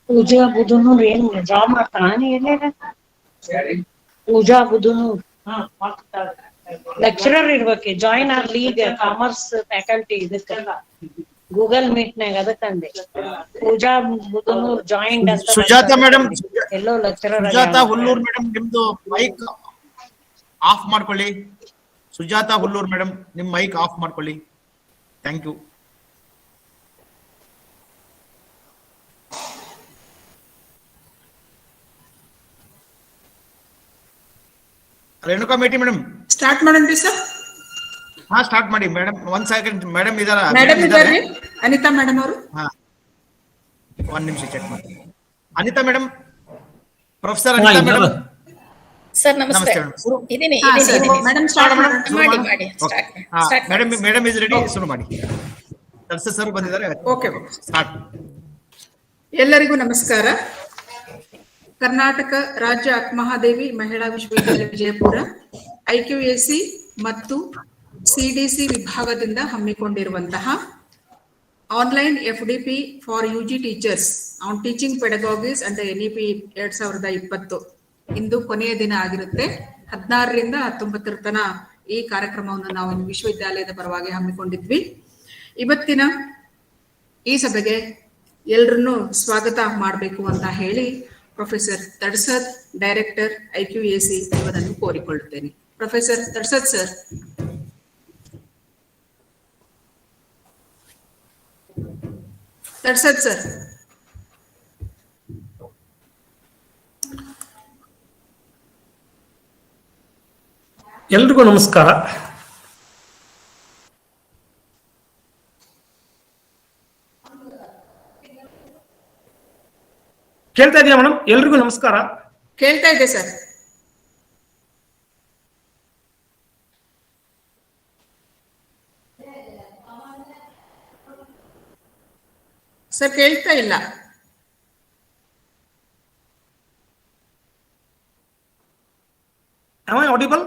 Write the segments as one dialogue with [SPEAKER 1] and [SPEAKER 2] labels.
[SPEAKER 1] ಪೂಜಾ ಬುಧನೂರ್ ಏನ್ ಜಾಬ್ ಮಾಡ್ತಾಳ ಎಲ್ಲೇನ? ಪೂಜಾ ಬುಧನೂರ್ ಲೆಕ್ಚರರ್ ಇರ್ಬೇಕು, ಜಾಯಿನ್ ಆಗ್ಲಿ ಈಗ ಕಾಮರ್ಸ್ ಫ್ಯಾಕಲ್ಟಿ ಇದಕ್ಕ ಗೂಗಲ್ ಮೀಟ್ ನಾಗ. ಅದಕ್ಕಂದೆ ಪೂಜಾ ಬುಧನೂರ್ ಜಾಯಿಂಟ್ ಅಂತ.
[SPEAKER 2] ಸುಜಾತಾ ಮೇಡಮ್,
[SPEAKER 1] ಎಲ್ಲೋ ಲೆಕ್ಚರರ್
[SPEAKER 2] ಸುಜಾತಾ ಹುಲ್ಲೂರ್ ಮೇಡಮ್ ನಿಮ್ದು ಮೈಕ್ ಆಫ್ ಮಾಡ್ಕೊಳ್ಳಿ. ಸುಜಾತಾ ಹುಲ್ಲೂರ್ ಮೇಡಮ್ ನಿಮ್ ಮೈಕ್ ಆಫ್ ಮಾಡ್ಕೊಳ್ಳಿ. Thank you. Renuka Meti madam
[SPEAKER 3] start ಮಾಡೋಣ್ರಿ ಸರ್.
[SPEAKER 2] ಹಾ ಸ್ಟಾರ್ಟ್ ಮಾಡಿ ಮೇಡಮ್. 1 ಸೆಕೆಂಡ್ ಮೇಡಮ್ ಇದಾರ?
[SPEAKER 3] ಮೇಡಮ್ ಇದಾರ್ರಿ, ಅನಿತಾ ಮೇಡಮ್ ಅವರು.
[SPEAKER 2] ಹಾ 1 ನಿಮಿಷ ಚೆಕ್ ಮಾಡಿ. Anita madam, professor Anita madam.
[SPEAKER 4] Sir ನಮಸ್ತೆ. ಇದೀನಿ
[SPEAKER 3] ಮೇಡಮ್ ಸ್ಟಾರ್ಟ್
[SPEAKER 4] ಮಾಡಿ start
[SPEAKER 2] madam madam is ready. ಶುರು ಮಾಡಿ. ಸರ್ ಬಂದಿದ್ದಾರೆ.
[SPEAKER 3] Okay,
[SPEAKER 2] start.
[SPEAKER 3] ಎಲ್ಲರಿಗೂ ನಮಸ್ಕಾರ. ಕರ್ನಾಟಕ ರಾಜ್ಯ ಅಕ್ಕಮಹಾದೇವಿ ಮಹಿಳಾ ವಿಶ್ವವಿದ್ಯಾಲಯ ವಿಜಯಪುರ IQAC ಮತ್ತು CDC ವಿಭಾಗದಿಂದ ಹಮ್ಮಿಕೊಂಡಿರುವಂತಹ online FDP for UG teachers on teaching pedagogies and NEP 2020 ಇಂದು ಕೊನೆಯ ದಿನ ಆಗಿರುತ್ತೆ. 16ರಿಂದ 19 ತನ ಈ ಕಾರ್ಯಕ್ರಮವನ್ನು ನಾವು ವಿಶ್ವವಿದ್ಯಾಲಯದ ಪರವಾಗಿ ಹಮ್ಮಿಕೊಂಡಿದ್ವಿ. ಇವತ್ತಿನ ಈ ಸಭೆಗೆ ಎಲ್ಲರನ್ನೂ ಸ್ವಾಗತ ಮಾಡಬೇಕು ಅಂತ ಹೇಳಿ ಪ್ರೊಫೆಸರ್ ತಡ್ಸದ್, ಡೈರೆಕ್ಟರ್ IQAC ಇವರನ್ನು ಕೋರಿಕೊಳ್ಳುತ್ತೇನೆ. Professor Tadasad sir. Tadasad sir.
[SPEAKER 5] ಎಲ್ರಿಗೂ ನಮಸ್ಕಾರ. ಕೇಳ್ತಾ ಇದೆಯಾ ಮೇಡಮ್? ಎಲ್ರಿಗೂ ನಮಸ್ಕಾರ.
[SPEAKER 3] ಕೇಳ್ತಾ ಇದೆ ಸರ್. ಸರ್ ಕೇಳ್ತಾ ಇಲ್ಲ.
[SPEAKER 5] Am I audible?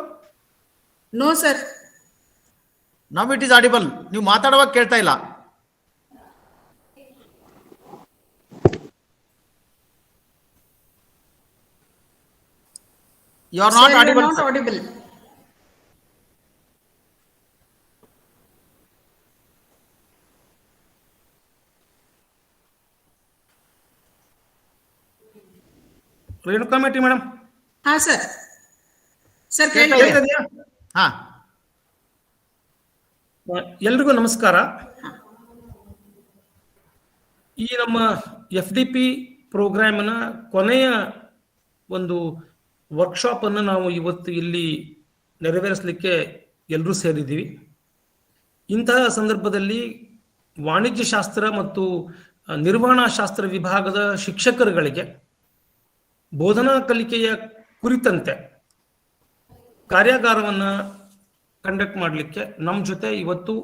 [SPEAKER 3] No sir.
[SPEAKER 2] Now it is audible. ನೀವು ಮಾತಾಡುವಾಗ ಕೇಳ್ತಾ ಇಲ್ಲ. You are not audible.
[SPEAKER 3] Not audible.
[SPEAKER 5] Renuka Meti madam.
[SPEAKER 3] ಹಾ ಸರ್. ಸರ್ ಕೇಳ್ತಾ
[SPEAKER 5] ಇದೆಯಾ?
[SPEAKER 2] ಹಾ.
[SPEAKER 5] ಎಲ್ರಿಗೂ ನಮಸ್ಕಾರ. ಈ ನಮ್ಮ FDP ಪ್ರೋಗ್ರಾಮಿನ ಕೊನೆಯ ಒಂದು ವರ್ಕ್ಶಾಪ್ ಅನ್ನು ನಾವು ಇವತ್ತು ಇಲ್ಲಿ ನೆರವೇರಿಸಲಿಕ್ಕೆ ಎಲ್ಲರೂ ಸೇರಿದ್ದೀವಿ. ಇಂತಹ ಸಂದರ್ಭದಲ್ಲಿ ವಾಣಿಜ್ಯ ಶಾಸ್ತ್ರ ಮತ್ತು ನಿರ್ವಹಣಾ ಶಾಸ್ತ್ರ ವಿಭಾಗದ ಶಿಕ್ಷಕರುಗಳಿಗೆ ಬೋಧನಾ ಕಲಿಕೆಯ ಕುರಿತಂತೆ ಕಾರ್ಯಾಗಾರವನ್ನು ಕಂಡಕ್ಟ್ ಮಾಡಲಿಕ್ಕೆ ನಮ್ಮ ಜೊತೆ ಇವತ್ತು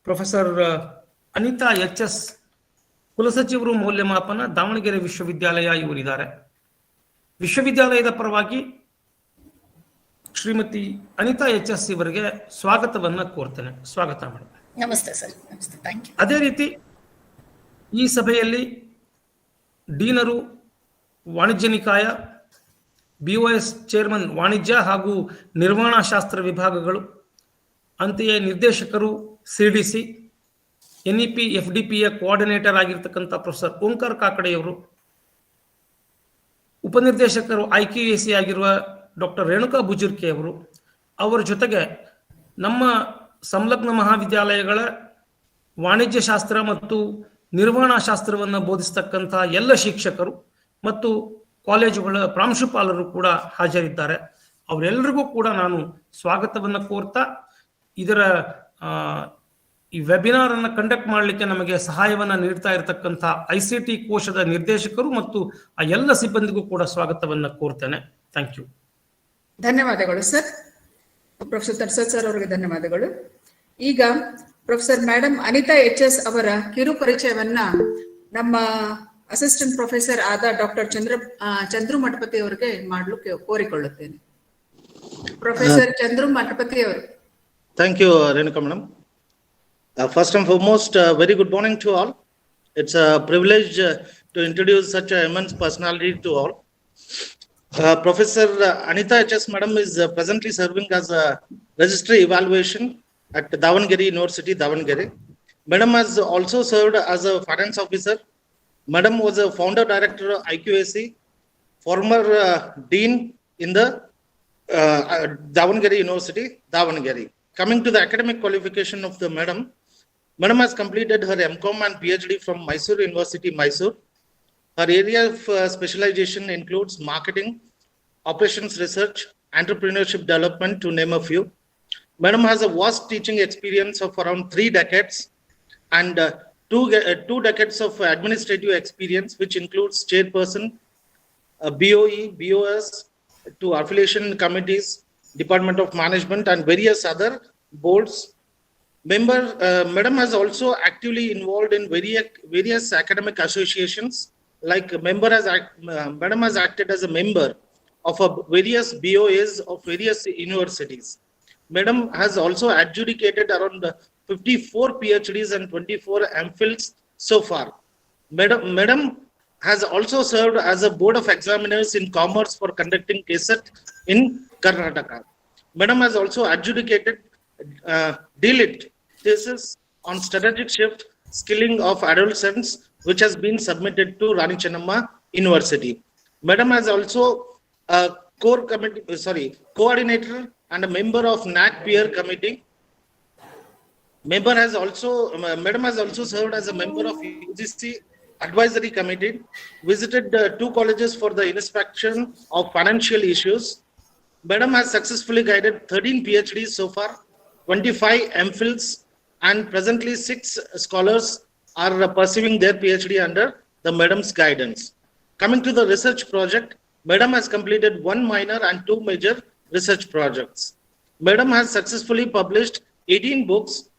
[SPEAKER 5] ಪ್ರೊಫೆಸರ್ ಅನಿತಾ HS, ಕುಲಸಚಿವರು ಮೌಲ್ಯಮಾಪನ, ದಾವಣಗೆರೆ ವಿಶ್ವವಿದ್ಯಾಲಯ ಇವರಿದ್ದಾರೆ. ವಿಶ್ವವಿದ್ಯಾಲಯದ ಪರವಾಗಿ ಶ್ರೀಮತಿ ಅನಿತಾ HS ಇವರಿಗೆ ಸ್ವಾಗತವನ್ನ ಕೋರ್ತೇನೆ. ಸ್ವಾಗತ ಮೇಡಮ್.
[SPEAKER 4] ನಮಸ್ತೆ ಸರ್. ನಮಸ್ತೆ, ಥ್ಯಾಂಕ್ ಯು.
[SPEAKER 5] ಅದೇ ರೀತಿ ಈ ಸಭೆಯಲ್ಲಿ ಡೀನರು ವಾಣಿಜ್ಯ ನಿಕಾಯ, BOS ಚೇರ್ಮನ್ ವಾಣಿಜ್ಯ ಹಾಗೂ ನಿರ್ವಹಣಾ ಶಾಸ್ತ್ರ ವಿಭಾಗಗಳು, ಅಂತೆಯೇ ನಿರ್ದೇಶಕರು CDC, NEP FDPಯ ಕೋಆರ್ಡಿನೇಟರ್ ಆಗಿರ್ತಕ್ಕಂಥ ಪ್ರೊಫೆಸರ್ ಓಂಕಾರ ಕಾಕಡೆಯವರು, ಉಪನಿರ್ದೇಶಕರು IQAC ಆಗಿರುವ ಡಾಕ್ಟರ್ ರೇಣುಕಾ ಬುಜುರ್ಕೆ ಅವರು, ಅವರ ಜೊತೆಗೆ ನಮ್ಮ ಸಂಲಗ್ನ ಮಹಾವಿದ್ಯಾಲಯಗಳ ವಾಣಿಜ್ಯ ಶಾಸ್ತ್ರ ಮತ್ತು ನಿರ್ವಹಣಾ ಶಾಸ್ತ್ರವನ್ನು ಬೋಧಿಸ್ತಕ್ಕಂಥ ಎಲ್ಲ ಶಿಕ್ಷಕರು ಮತ್ತು ಕಾಲೇಜುಗಳ ಪ್ರಾಂಶುಪಾಲರು ಕೂಡ ಹಾಜರಿದ್ದಾರೆ. ಅವರೆಲ್ಲರಿಗೂ ಕೂಡ ನಾನು ಸ್ವಾಗತವನ್ನು ಕೋರ್ತಾ ಇದರ ಈ ವೆಬಿನಾರ್ ಅನ್ನು ಕಂಡಕ್ಟ್ ಮಾಡಲಿಕ್ಕೆ ನಮಗೆ ಸಹಾಯವನ್ನ ನೀಡ್ತಾ ಇರತಕ್ಕಂಥ ICT ಕೋಶದ ನಿರ್ದೇಶಕರು ಮತ್ತು ಆ ಎಲ್ಲ ಸಿಬ್ಬಂದಿಗೂ ಕೂಡ ಸ್ವಾಗತವನ್ನ ಕೋರ್ತೇನೆ. Thank you.
[SPEAKER 3] ಧನ್ಯವಾದಗಳು ಸರ್. ಪ್ರೊಫೆಸರ್ ತರ್ಸದ್ ಸರ್ ಅವರಿಗೆ ಧನ್ಯವಾದಗಳು. ಈಗ ಪ್ರೊಫೆಸರ್ ಮೇಡಮ್ ಅನಿತಾ HS ಅವರ ಕಿರು ಪರಿಚಯವನ್ನ ನಮ್ಮ ಅಸಿಸ್ಟೆಂಟ್ ಪ್ರೊಫೆಸರ್ ಆದ ಡಾಕ್ಟರ್ ಚಂದ್ರು ಮಠಪತಿ ಅವರಿಗೆ ಮಾಡಲು ಕೋರಿಕೊಳ್ಳುತ್ತೇನೆ. ಪ್ರೊಫೆಸರ್ ಚಂದ್ರು ಮಠಪತಿ ಅವರು.
[SPEAKER 6] Thank you, Renuka madam. First and foremost, very good morning to all. It's a privilege to introduce such an immense personality to all. Professor Anita HS madam is presently serving as a registry evaluation at Davangere University, Davangere. Madam has also served as a finance officer. Madam was a founder director of IQAC, former dean in the Davangere University, Davangere. Coming to the academic qualification of the madam has completed her MCom and PhD from Mysore University, Mysore. Her area of specialization includes marketing, operations research, entrepreneurship development, to name a few. Madam has a vast teaching experience of around 3 decades and 2 decades of administrative experience, which includes chairperson, BOE, BOS, to affiliation committees, Department of Management, and various other boards. Madam has also actively involved in various academic associations. Like Madam has acted as a member of various BOAs of various universities. Madam has also adjudicated around 54 PhDs and 24 MPhils so far. Madam has also served as a board of examiners in commerce for conducting KSAT in Karnataka. Madam has also adjudicated DLIT thesis on strategic shift skilling of adolescents, which has been submitted to Rani Chennamma University. Madam has also a coordinator and a member of NAC peer committee. Madam has also served as a member of UGC advisory committee, visited 2 colleges for the inspection of financial issues. Madam has successfully guided 13 PhDs so far, 25 MPhils, and presently 6 scholars are pursuing their PhD under the Madam's guidance. Coming to the research project, Madam has completed 1 minor and 2 major research projects. Madam has successfully published 18 books,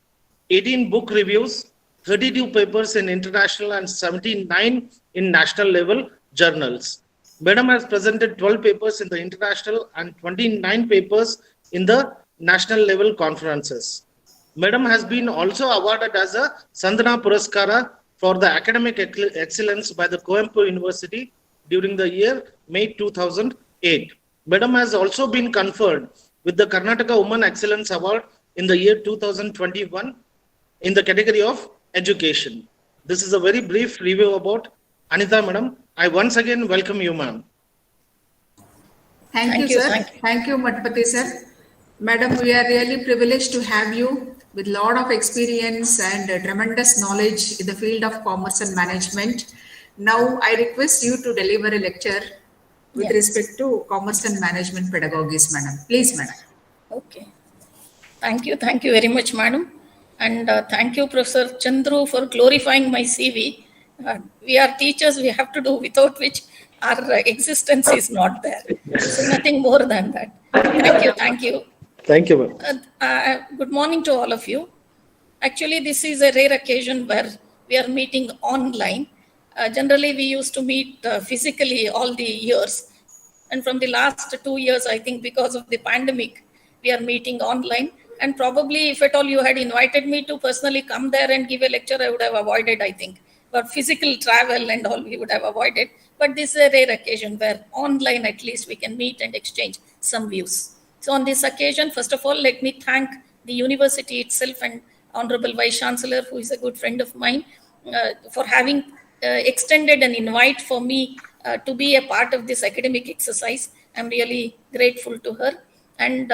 [SPEAKER 6] 18 book reviews, 32 papers in international and 79 in national level journals. Madam has presented 12 papers in the international and 29 papers in the national level conferences. Madam has been also awarded as a Sandhana Puraskara for the academic excellence by the Coimbatore University during the year May 2008. Madam has also been conferred with the Karnataka Women Excellence Award in the year 2021 in the category of education. This is a very brief review about Anita Madam. I once again welcome you, ma'am.
[SPEAKER 3] Thank you, sir. Thank you, Matpati sir. Madam, we are really privileged to have you with a lot of experience and tremendous knowledge in the field of commerce and management. Now, I request you to deliver a lecture with respect to commerce and management pedagogies, madam. Please, madam.
[SPEAKER 4] Okay. Thank you very much, madam. And thank you, Professor Chandru, for glorifying my CV. We are teachers, we have to do, without which our existence is not there. So nothing more than that. Thank you.
[SPEAKER 6] Thank you,
[SPEAKER 4] ma'am. Good morning to all of you. Actually, this is a rare occasion where we are meeting online. Generally, we used to meet physically all the years. And from the last 2 years, I think because of the pandemic, we are meeting online. And probably if at all you had invited me to personally come there and give a lecture, I would have avoided, I think. But physical travel and all we would have avoided. But this is a rare occasion where online at least we can meet and exchange some views. So on this occasion, first of all, let me thank the university itself and Honorable Vice Chancellor, who is a good friend of mine, for having extended an invite for me to be a part of this academic exercise. I'm really grateful to her. And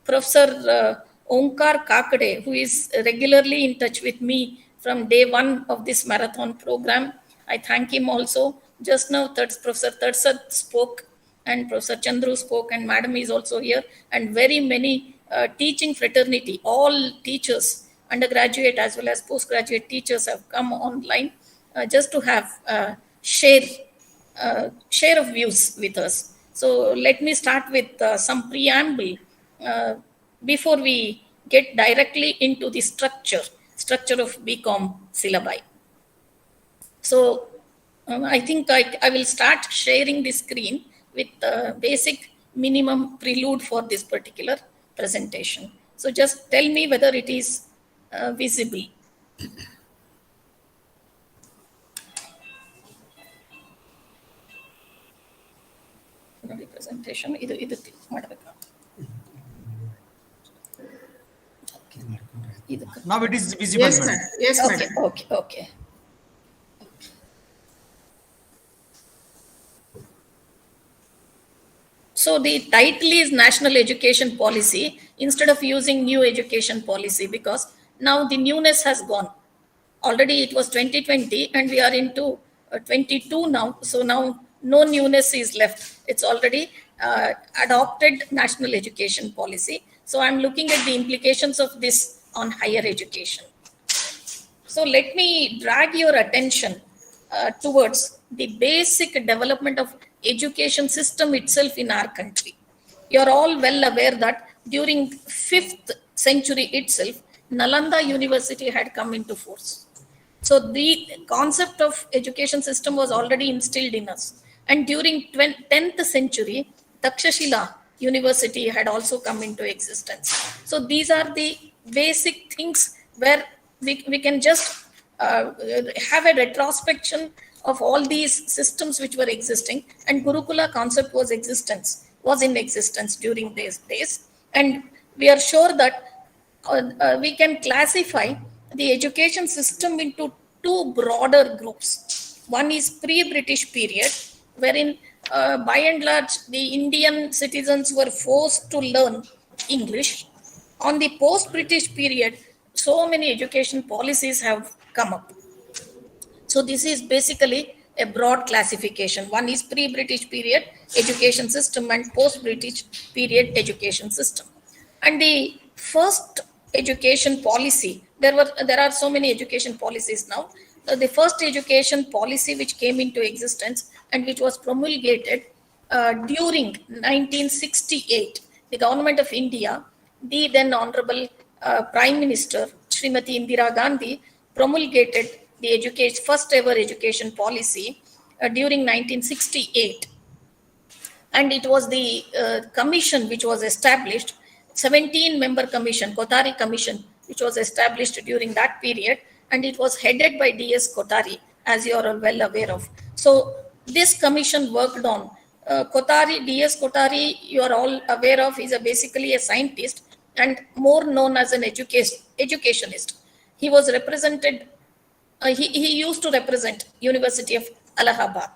[SPEAKER 4] Professor Onkar Kakade, who is regularly in touch with me from day 1 of this marathon program. I thank him also. Just now, Professor Tarsad spoke and Professor Chandru spoke, and Madam is also here, and very many teaching fraternity, all teachers, undergraduate as well as postgraduate teachers have come online just to have share of views with us. So let me start with some preamble before we get directly into the structure of BCom syllabi. So I think I will start sharing the screen with basic minimum prelude for this particular presentation. So just tell me whether it is visible. Presentation.
[SPEAKER 2] Now it is visible.
[SPEAKER 3] Yes, madam. Yes, madam.
[SPEAKER 4] Okay. So the title is National Education Policy instead of using New Education Policy, because now the newness has gone. Already it was 2020 and we are into 22 now. So now no newness is left. It's already adopted national education policy. So I'm looking at the implications of this on higher education. So let me drag your attention towards the basic development of education system itself in our country. You're all well aware that during 5th century itself, Nalanda University had come into force. So the concept of education system was already instilled in us. And during 10th century, Takshashila University had also come into existence. So these are the basic things where we can just have a retrospection of all these systems which were existing, and Gurukula concept was in existence during these days. And we are sure that we can classify the education system into two broader groups. One is pre-British period, wherein by and large the Indian citizens were forced to learn English. On the post-British period, so many education policies have come up. So this is basically a broad classification. One is pre-British period education system and post-British period education system. And the first education policy, there are so many education policies now. The first education policy which came into existence and which was promulgated during 1968, the government of India, the then Honorable Prime Minister Srimati Indira Gandhi promulgated the first ever education policy during 1968. And it was the commission which was established, 17-member commission, Kothari Commission, which was established during that period, and it was headed by D.S. Kothari, as you are all well aware of. So this commission worked on D.S. Kothari, you are all aware of, is basically a scientist and more known as an educationist. He was represented, he used to represent University of Allahabad.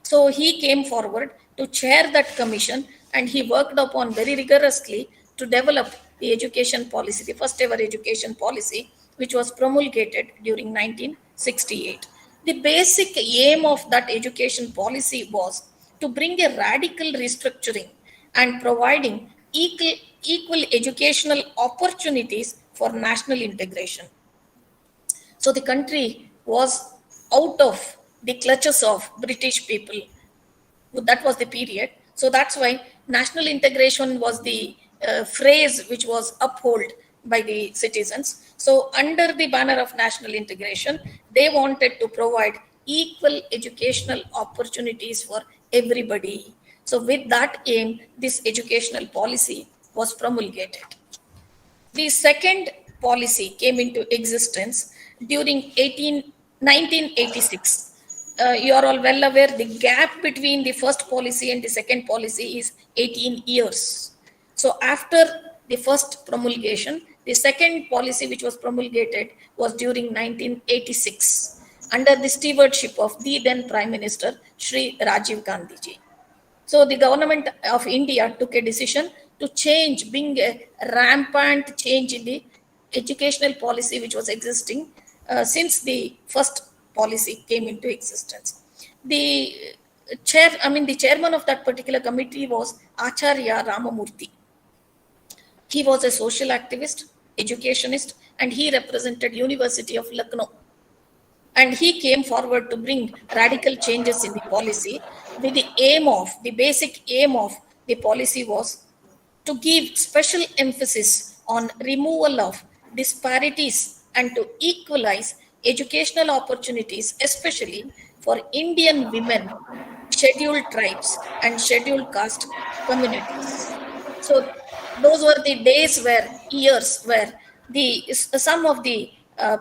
[SPEAKER 4] So he came forward to chair that commission, and he worked upon very rigorously to develop the education policy, the first ever education policy, which was promulgated during 1968. The basic aim of that education policy was to bring a radical restructuring and providing equal educational opportunities for national integration. So the country was out of the clutches of British people. That was the period. So that's why national integration was the phrase which was upheld by the citizens. So under the banner of national integration, they wanted to provide equal educational opportunities for everybody. So with that aim, this educational policy was promulgated. The second policy came into existence during 1986. You are all well aware the gap between the first policy and the second policy is 18 years. So after the first promulgation, the second policy which was promulgated was during 1986 under the stewardship of the then Prime Minister Shri Rajiv Gandhi ji. So the government of India took a decision to bring a rampant change in the educational policy which was existing since the first policy came into existence. The chairman of that particular committee was Acharya Ramamurthy. He was a social activist, educationist, and he represented University of Lucknow. And he came forward to bring radical changes in the policy with the basic aim of the policy was to give special emphasis on removal of disparities and to equalize educational opportunities, especially for Indian women, scheduled tribes, and scheduled caste communities. So those were the years where some of the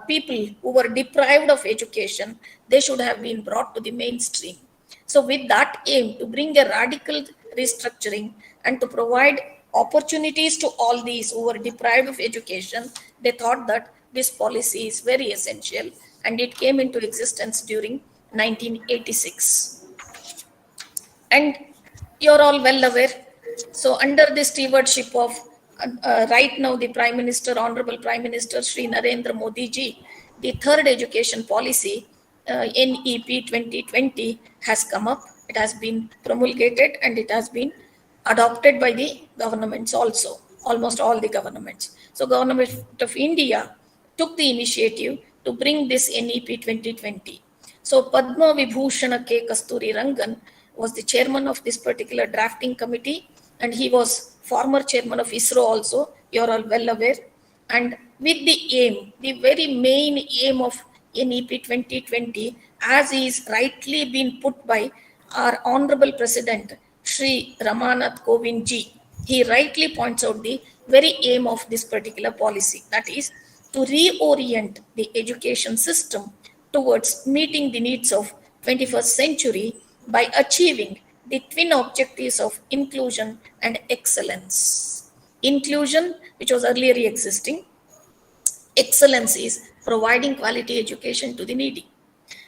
[SPEAKER 4] people who were deprived of education, they should have been brought to the mainstream. So with that aim to bring a radical restructuring and to provide opportunities to all these who were deprived of education, they thought that this policy is very essential, and it came into existence during 1986. And you're all well aware. So under the stewardship of right now the Prime Minister, Honorable Prime Minister Shri Narendra Modi ji, the third education policy, NEP 2020, has come up. It has been promulgated and it has been adopted by the governments also, almost all the governments. So Government of India took the initiative to bring this NEP 2020. So Padma Vibhushana K. Kasturi Rangan was the chairman of this particular drafting committee, and he was former chairman of ISRO also, you're all well aware. And with the aim, the very main aim of NEP 2020, as is rightly been put by our Honorable President, Shri Ramanath Kovind ji, he rightly points out the very aim of this particular policy, that is to reorient the education system towards meeting the needs of 21st century by achieving the twin objectives of inclusion and excellence. Inclusion, which was earlier existing, excellence is providing quality education to the needy,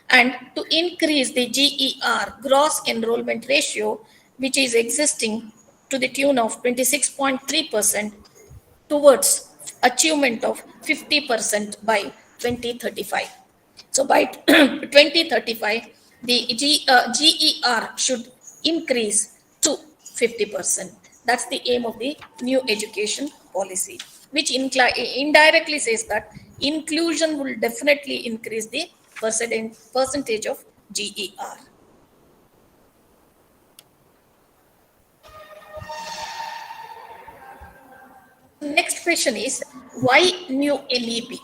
[SPEAKER 4] and to increase the GER, gross enrollment ratio, which is existing to the tune of 26.3% towards achievement of 50% by 2035. So by 2035, the GER should increase to 50%. That's the aim of the new education policy, which indirectly says that inclusion will definitely increase the percentage of GER. Next question is, why new NEP?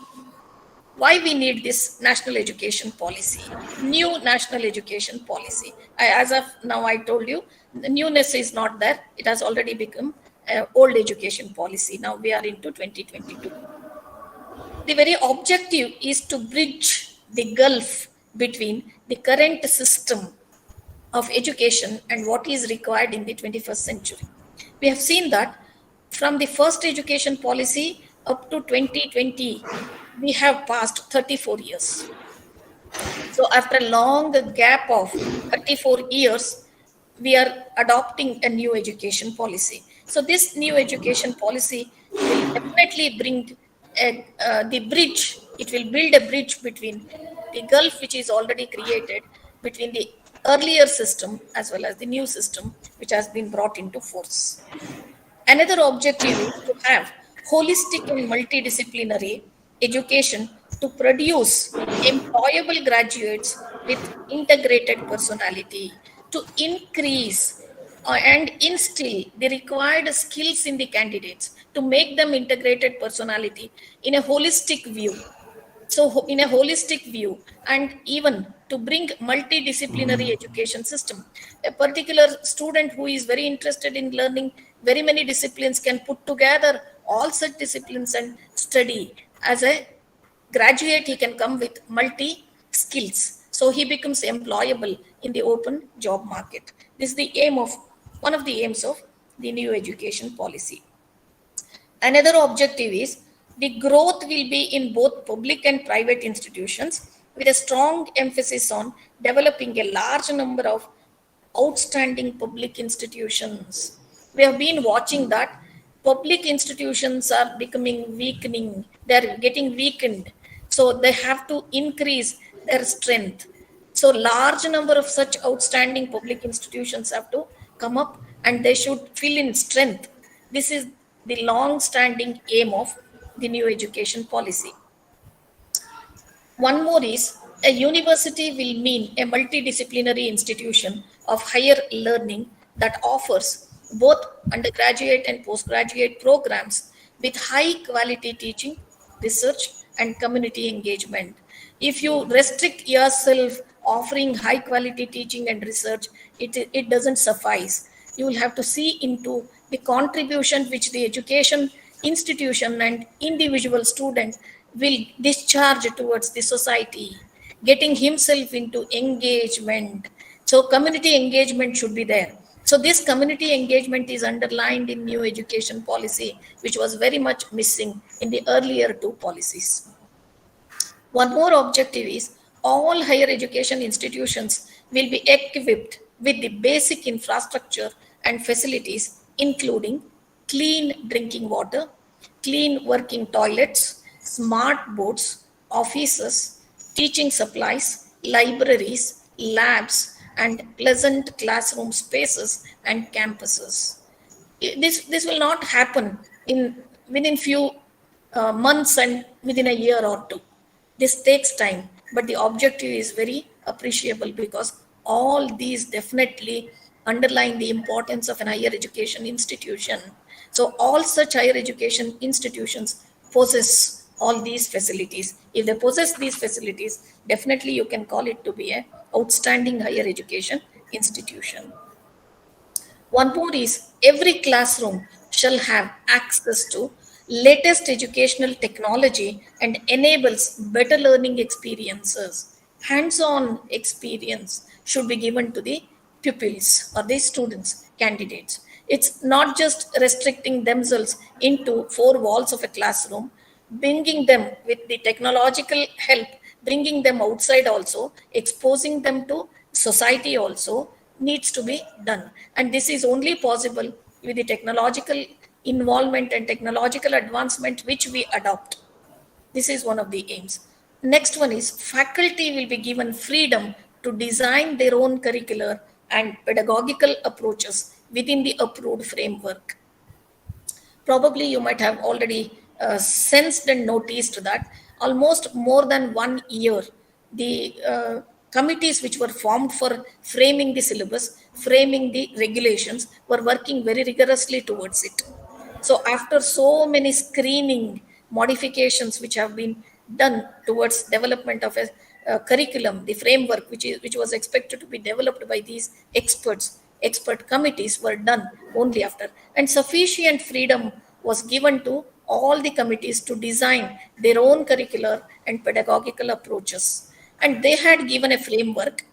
[SPEAKER 4] Why we need this national education policy, new national education policy? As of now, I told you, the newness is not there. It has already become an old education policy. Now we are into 2022. The very objective is to bridge the gulf between the current system of education and what is required in the 21st century. We have seen that from the first education policy up to 2020, we have passed 34 years. So after a long gap of 34 years, we are adopting a new education policy. So this new education policy will definitely bring the bridge. It will build a bridge between the gulf which is already created between the earlier system as well as the new system which has been brought into force. Another objective is to have holistic and multidisciplinary education to produce employable graduates with integrated personality, to increase and instill the required skills in the candidates, to make them integrated personality in a holistic view. So in a holistic view, and even to bring multidisciplinary education system. A particular student who is very interested in learning very many disciplines can put together all such disciplines and study. As a graduate, he can come with multi skills. So he becomes employable in the open job market. This is the aim of, one of the aims of the new education policy. Another objective is the growth will be in both public and private institutions with a strong emphasis on developing a large number of outstanding public institutions. We have been watching that public institutions are becoming weakening. They're getting weakened. So they have to increase their strength. So large number of such outstanding public institutions have to come up and they should fill in strength. This is the long-standing aim of the new education policy. One more is, a university will mean a multidisciplinary institution of higher learning that offers both undergraduate and postgraduate programs with high quality teaching, research, and community engagement. If you restrict yourself offering high quality teaching and research, it doesn't suffice. You will have to see into the contribution which the education institution and individual student will discharge towards the society, getting himself into engagement. So community engagement should be there. So this community engagement is underlined in new education policy, which was very much missing in the earlier two policies. One more objective is, all higher education institutions will be equipped with the basic infrastructure and facilities, including clean drinking water, clean working toilets, smart boards, offices, teaching supplies, libraries, labs, and pleasant classroom spaces and campuses. This will not happen within few months and within a year or two. This takes time, but the objective is very appreciable because all these definitely underline the importance of an higher education institution. So all such higher education institutions possess all these facilities. If they possess these facilities, definitely you can call it to be an outstanding higher education institution. One more is every classroom shall have access to latest educational technology and enables better learning experiences. Hands-on experience should be given to the pupils or the students, candidates. It's not just restricting themselves into four walls of a classroom, bringing them with the technological help, bringing them outside also, exposing them to society also needs to be done. And this is only possible with the technological involvement and technological advancement which we adopt. This is one of the aims. Next one is faculty will be given freedom to design their own curricular and pedagogical approaches within the approved framework. Probably you might have already sensed and noticed that almost more than 1 year, the committees which were formed for framing the syllabus, framing the regulations, were working very rigorously towards it. So after so many screening modifications which have been done towards development of a curriculum, the framework which was expected to be developed by these expert committees were done only after, and sufficient freedom was given to all the committees to design their own curricular and pedagogical approaches. And they had given a framework.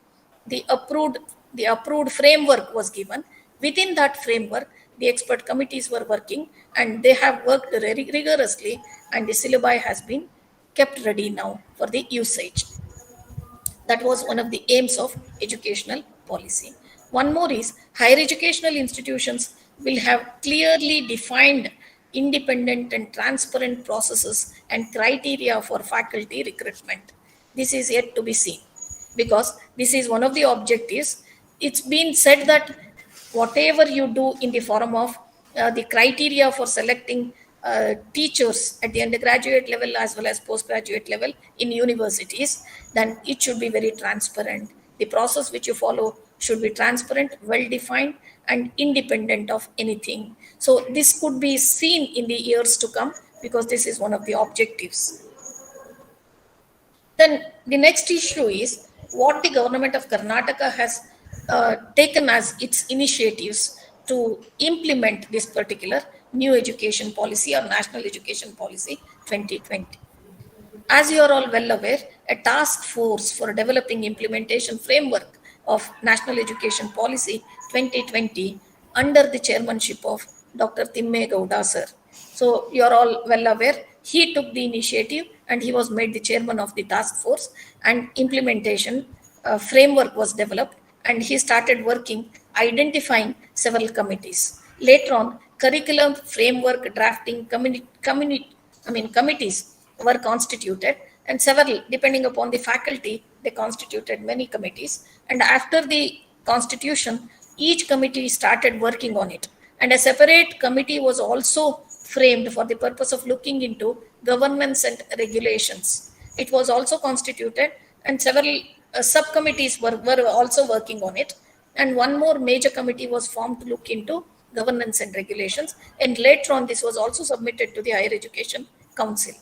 [SPEAKER 4] The approved framework was given. Within that framework, the expert committees were working, and they have worked very rigorously, and the syllabi has been kept ready now for the usage. That was one of the aims of educational policy. One more is higher educational institutions will have clearly defined independent and transparent processes and criteria for faculty recruitment. This is yet to be seen because this is one of the objectives. It's been said that whatever you do in the form of the criteria for selecting teachers at the undergraduate level as well as postgraduate level in universities, then it should be very transparent. The process which you follow should be transparent, well defined, and independent of anything. So this could be seen in the years to come because this is one of the objectives. Then the next issue is what the government of Karnataka has taken as its initiatives to implement this particular new education policy or national education policy 2020. As you are all well aware, a task force for developing implementation framework of national education policy 2020 under the chairmanship of Dr. Timme Gowda sir. So you are all well aware, he took the initiative and he was made the chairman of the task force, and implementation framework was developed, and he started working, identifying several committees. Later on, curriculum framework drafting committees were constituted, and several, depending upon the faculty, they constituted many committees. And after the constitution, each committee started working on it. And a separate committee was also framed for the purpose of looking into governance and regulations. It was also constituted, and several subcommittees were also working on it. And one more major committee was formed to look into governance and regulations. And later on, this was also submitted to the Higher Education Council.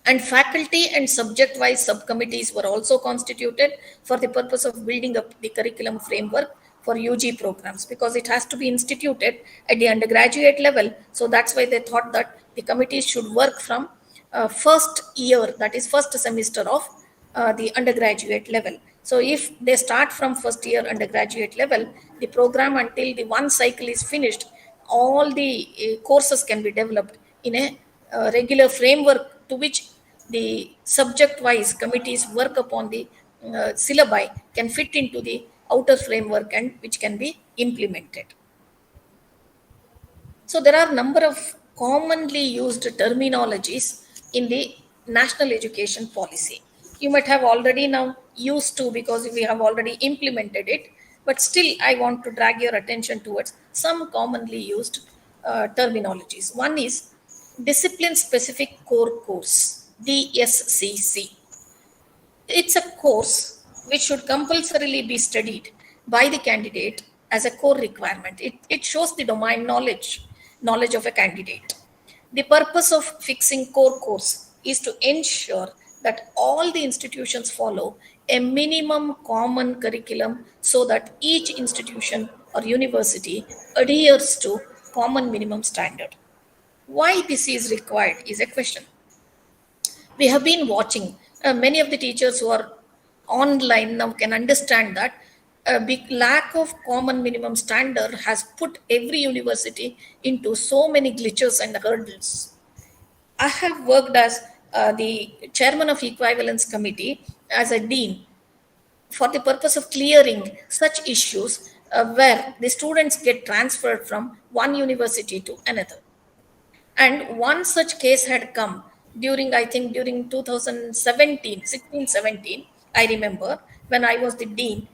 [SPEAKER 4] And faculty and subject-wise subcommittees were also constituted for the purpose of building up the curriculum framework for UG programs, because it has to be instituted at the undergraduate level. So that's why they thought that the committees should work from first year, that is first semester of the undergraduate level. So if they start from first year undergraduate level, the program until the one cycle is finished, all the courses can be developed in a regular framework to which the subject-wise committees work upon the syllabi can fit into the outer framework and which can be implemented. So there are a number of commonly used terminologies in the national education policy. You might have already now used to, because we have already implemented it. but still I want to drag your attention towards some commonly used terminologies. One is discipline specific core course, DSCC. It's a course which should compulsorily be studied by the candidate as a core requirement. It shows the domain knowledge of a candidate. The purpose of fixing core course is to ensure that all the institutions follow a minimum common curriculum so that each institution or university adheres to common minimum standard. Why this is required is a question. We have been watching many of the teachers who are online now can understand that a big lack of common minimum standard has put every university into so many glitches and hurdles. I have worked as the chairman of equivalence committee as a dean for the purpose of clearing such issues where the students get transferred from one university to another. And one such case had come during 2017, 16, 17, I remember, when I was the dean.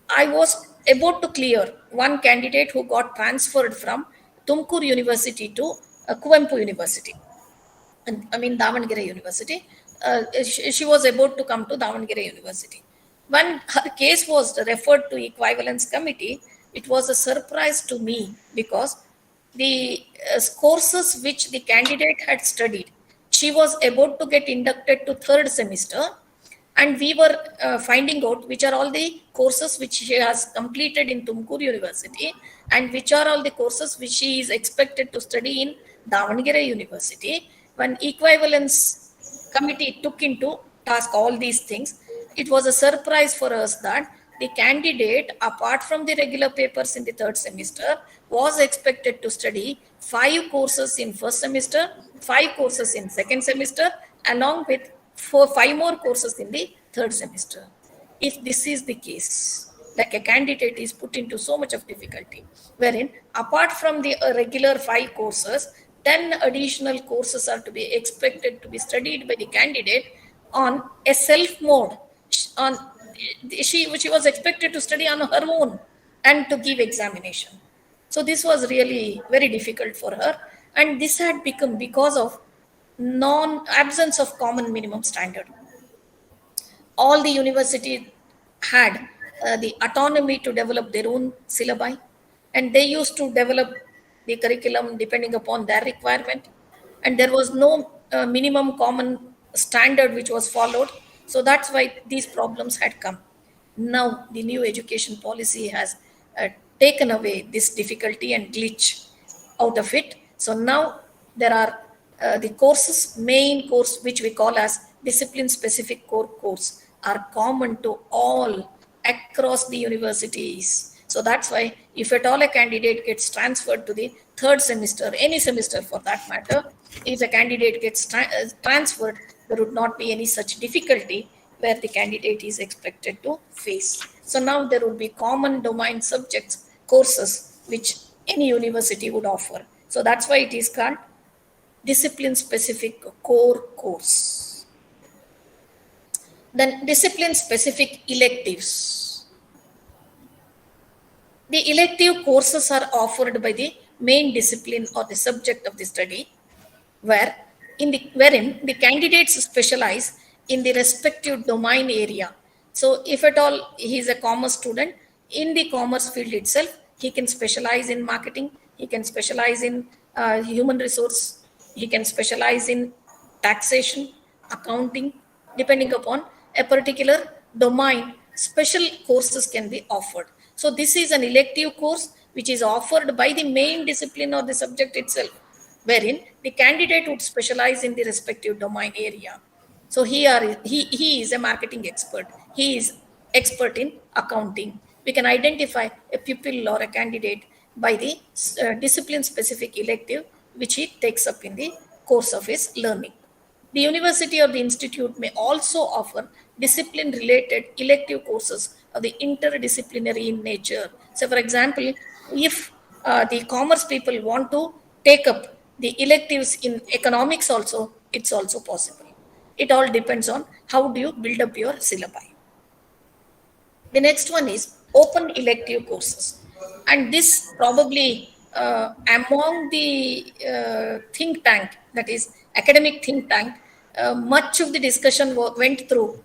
[SPEAKER 4] I was about to clear one candidate who got transferred from Tumkur University to Kuvempu University. Davangere University. She was about to come to Davangere University. When her case was referred to equivalence committee, it was a surprise to me because the courses which the candidate had studied, she was about to get inducted to third semester, and we were finding out which are all the courses which she has completed in Tumkur University and which are all the courses which she is expected to study in Davangere University. When equivalence committee took into task all these things, it was a surprise for us that the candidate, apart from the regular papers in the third semester, was expected to study 5 courses in first semester, 5 courses in second semester, along with 5 more courses in the third semester. If this is the case, like a candidate is put into so much of difficulty, wherein apart from the regular 5 courses, 10 additional courses are to be expected to be studied by the candidate on a self mode. She was expected to study on her own and to give examination. So this was really very difficult for her, and this had become because of absence of common minimum standard. All the universities had the autonomy to develop their own syllabi, and they used to develop the curriculum depending upon their requirement, and there was no minimum common standard which was followed. So that's why these problems had come. Now the new education policy has taken away this difficulty and glitch out of it. So now there are the courses, main course which we call as discipline specific core course, are common to all across the universities. So that's why if at all a candidate gets transferred to the third semester, any semester for that matter, if a candidate gets transferred, there would not be any such difficulty where the candidate is expected to face. So now there would be common domain subjects, courses, which any university would offer. So that's why it is called discipline specific core course. Then discipline specific electives. The elective courses are offered by the main discipline or the subject of the study, wherein the candidates specialize in the respective domain area. So if at all he is a commerce student, in the commerce field itself, he can specialize in marketing, he can specialize in human resource, he can specialize in taxation, accounting, depending upon a particular domain, special courses can be offered. So this is an elective course which is offered by the main discipline or the subject itself, wherein the candidate would specialize in the respective domain area. So he is a marketing expert. He is expert in accounting. We can identify a pupil or a candidate by the discipline specific elective which he takes up in the course of his learning. The university or the institute may also offer discipline related elective courses of the interdisciplinary in nature. So for example, if the commerce people want to take up the electives in economics also, it's also possible. It all depends on how do you build up your syllabi. The next one is open elective courses. And this probably among the think tank, that is academic think tank, much of the discussion went through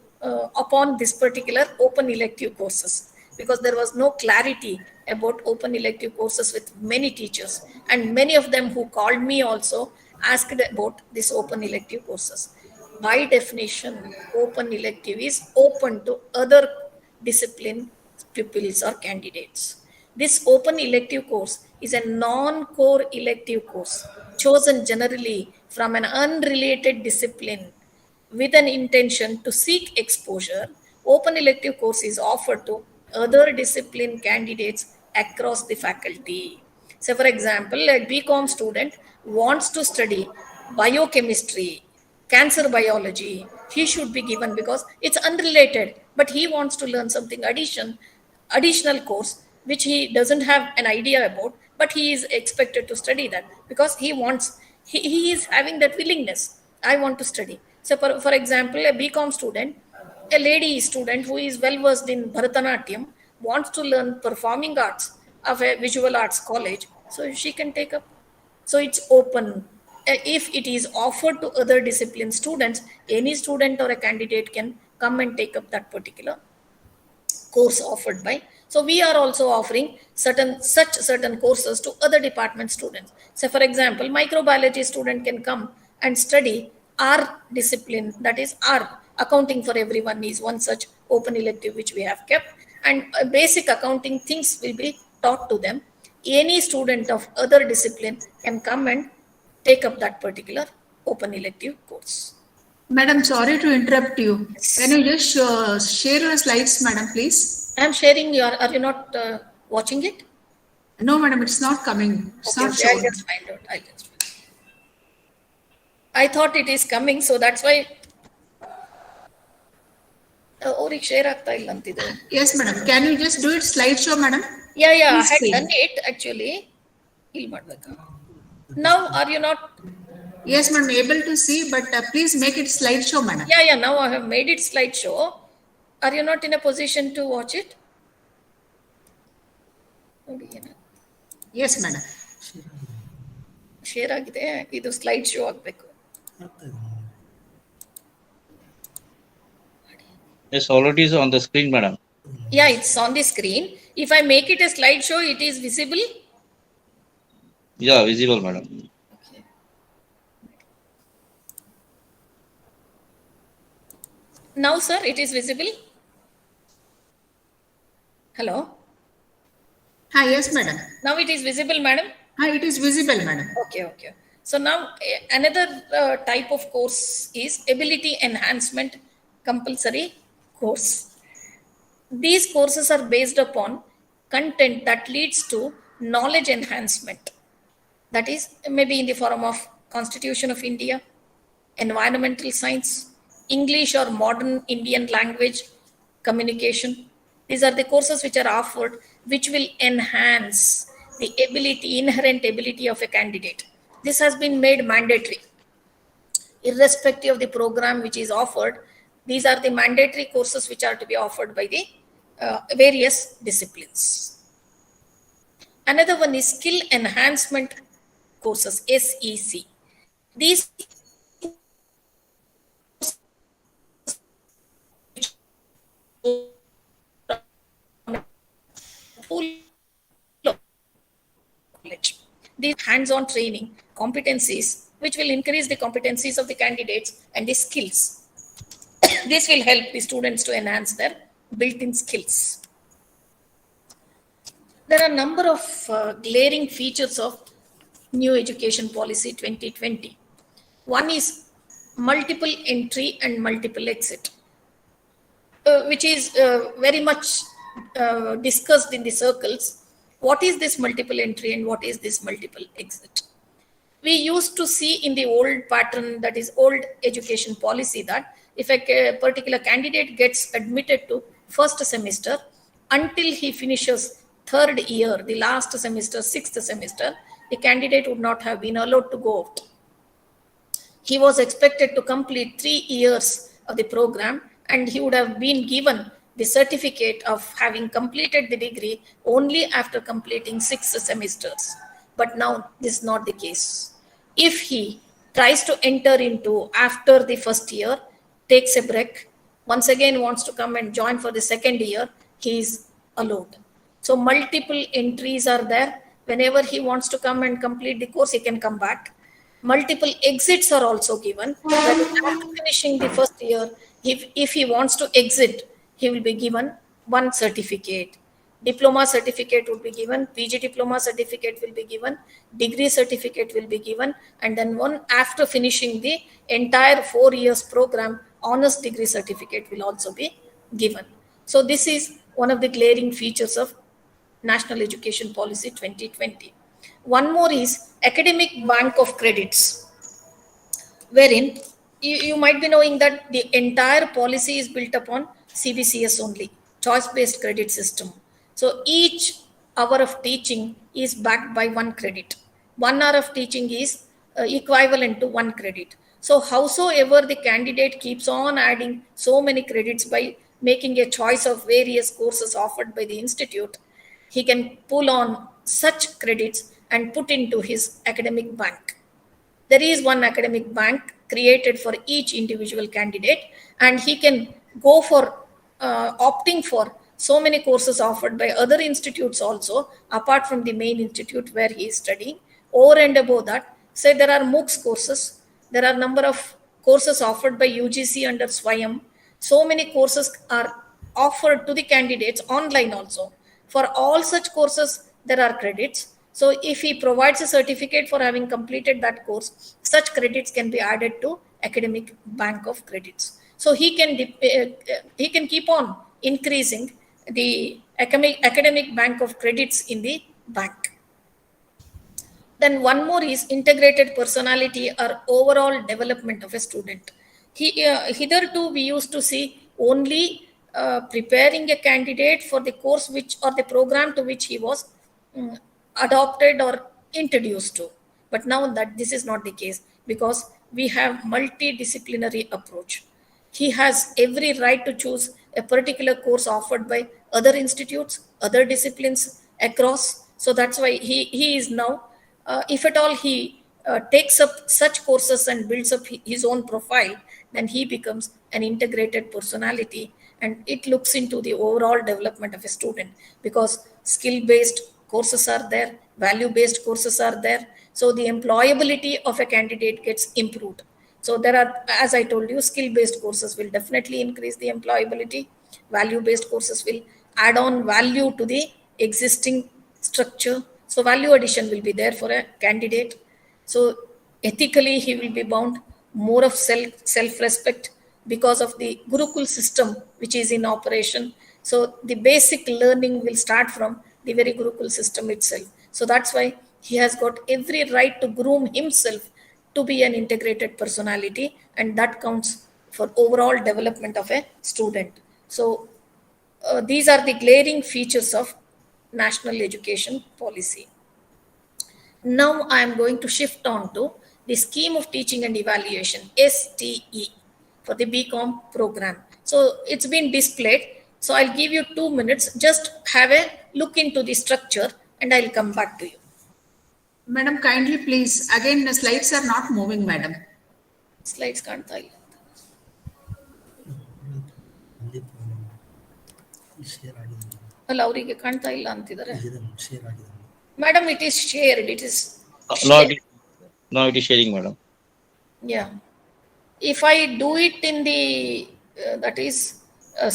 [SPEAKER 4] upon this particular open elective courses, because there was no clarity about open elective courses with many teachers, and many of them who called me also asked about this open elective courses. By definition, open elective is open to other discipline pupils or candidates. This open elective course is a non-core elective course chosen generally from an unrelated discipline with an intention to seek exposure. Open elective course is offered to other discipline candidates across the faculty. So, for example, a BCom student wants to study biochemistry, cancer biology. He should be given because it's unrelated, but he wants to learn something additional course which he doesn't have an idea about, but he is expected to study that because he is having that willingness. I want to study. So, for example, a BCom student, a lady student who is well versed in Bharatanatyam, wants to learn performing arts of a visual arts college, so she can take up. So it's open. If it is offered to other discipline students, any student or a candidate can come and take up that particular course offered by. So we are also offering certain courses to other department students. So for example, microbiology student can come and study our discipline, that is our accounting for everyone is one such open elective which we have kept, and basic accounting things will be taught to them. Any student of other discipline can come and take up that particular open elective course.
[SPEAKER 3] Madam, sorry to interrupt you. Can you just share your slides, madam, please?
[SPEAKER 4] I am sharing are you not watching it?
[SPEAKER 3] No, madam, it's not coming. It's not showing.
[SPEAKER 4] I'll just find out. I thought it is coming, so that's why.
[SPEAKER 3] Yes, madam. Can you just do it slideshow, madam?
[SPEAKER 4] Yeah, I
[SPEAKER 3] Please
[SPEAKER 4] had
[SPEAKER 3] see.
[SPEAKER 4] done it actually. Now, are you not?
[SPEAKER 3] Yes, madam, able to see, but please make it slideshow, madam.
[SPEAKER 4] Yeah, now I have made it slideshow. Are you not in a position to watch it?
[SPEAKER 3] Yes, madam.
[SPEAKER 4] Share agide, idu slide show agbeku.
[SPEAKER 7] Yes, already is on the screen, madam.
[SPEAKER 4] Yeah, it's on the screen. If I make it a slideshow, it is visible.
[SPEAKER 7] Yeah, visible, madam.
[SPEAKER 4] Okay. Now, sir, it is visible. Hello.
[SPEAKER 3] Hi, yes, madam.
[SPEAKER 4] Now it is visible, madam.
[SPEAKER 3] Hi, it is visible, madam.
[SPEAKER 4] Okay. So now another type of course is ability enhancement compulsory course. These courses are based upon content that leads to knowledge enhancement. That is maybe in the form of Constitution of India, environmental science, English or modern Indian language communication. These are the courses which are offered, which will enhance the inherent ability of a candidate. This has been made mandatory. Irrespective of the program which is offered, these are the mandatory courses which are to be offered by the various disciplines. Another one is skill enhancement courses, SEC. These these hands-on training competencies which will increase the competencies of the candidates and the skills. This will help the students to enhance their built-in skills. There are a number of glaring features of New Education Policy 2020. One is multiple entry and multiple exit, which is very much discussed in the circles. What is this multiple entry and what is this multiple exit? We used to see in the old pattern, that is old education policy, that if a particular candidate gets admitted to first semester, until he finishes third year, the last semester, sixth semester, the candidate would not have been allowed to go out. He was expected to complete 3 years of the program and he would have been given the certificate of having completed the degree only after completing 6 semesters. But now this is not the case. If he tries to enter into after the first year, takes a break, once again wants to come and join for the second year, he is allowed. So multiple entries are there. Whenever he wants to come and complete the course, he can come back. Multiple exits are also given. After finishing the first year, if he wants to exit, he will be given one certificate. Diploma certificate would be given, PG diploma certificate will be given, degree certificate will be given, and then one after finishing the entire 4 years program, honors degree certificate will also be given. So this is one of the glaring features of National Education Policy 2020. One more is academic bank of credits, wherein you might be knowing that the entire policy is built upon CBCS only, choice-based credit system. So each hour of teaching is backed by 1 credit. 1 hour of teaching is equivalent to 1 credit. So howsoever the candidate keeps on adding so many credits by making a choice of various courses offered by the institute, he can pull on such credits and put into his academic bank. There is one academic bank created for each individual candidate, and he can go for opting for so many courses offered by other institutes also, apart from the main institute where he is studying. Over and above that, say there are MOOCs courses, there are number of courses offered by UGC under SWAYAM. So many courses are offered to the candidates online also. For all such courses, there are credits. So if he provides a certificate for having completed that course, such credits can be added to academic bank of credits. So he can keep on increasing the academic bank of credits in the bank. Then one more is integrated personality or overall development of a student. Hitherto we used to see only preparing a candidate for the course which or the program to which he was adopted or introduced to. But now that this is not the case, because we have multidisciplinary approach. He has every right to choose a particular course offered by other institutes, other disciplines across. So that's why he is now, if at all he takes up such courses and builds up his own profile, then he becomes an integrated personality, and it looks into the overall development of a student, because skill-based courses are there, value-based courses are there. So the employability of a candidate gets improved. So there are, as I told you, skill-based courses will definitely increase the employability. Value-based courses will add on value to the existing structure. So value addition will be there for a candidate. So ethically, he will be bound, more of self-respect because of the Gurukul system, which is in operation. So the basic learning will start from the very Gurukul system itself. So that's why he has got every right to groom himself to be an integrated personality, and that counts for overall development of a student. So these are the glaring features of National Education Policy. Now I am going to shift on to the Scheme of Teaching and Evaluation, STE, for the BCom program. So it's been displayed. So I'll give you 2 minutes. Just have a look into the structure and I'll come back to you.
[SPEAKER 3] Madam, kindly please, again, the slides are not moving, madam.
[SPEAKER 4] Slides can't tell. ಅಲ್ಲ ಅವರಿಗೆ ಕಾಣ್ತಾ ಇಲ್ಲ ಅಂತಿದ್ದಾರೆ. Madam, it is shared. It is
[SPEAKER 7] No, it is sharing, madam.
[SPEAKER 4] Yeah. If I do it in the that is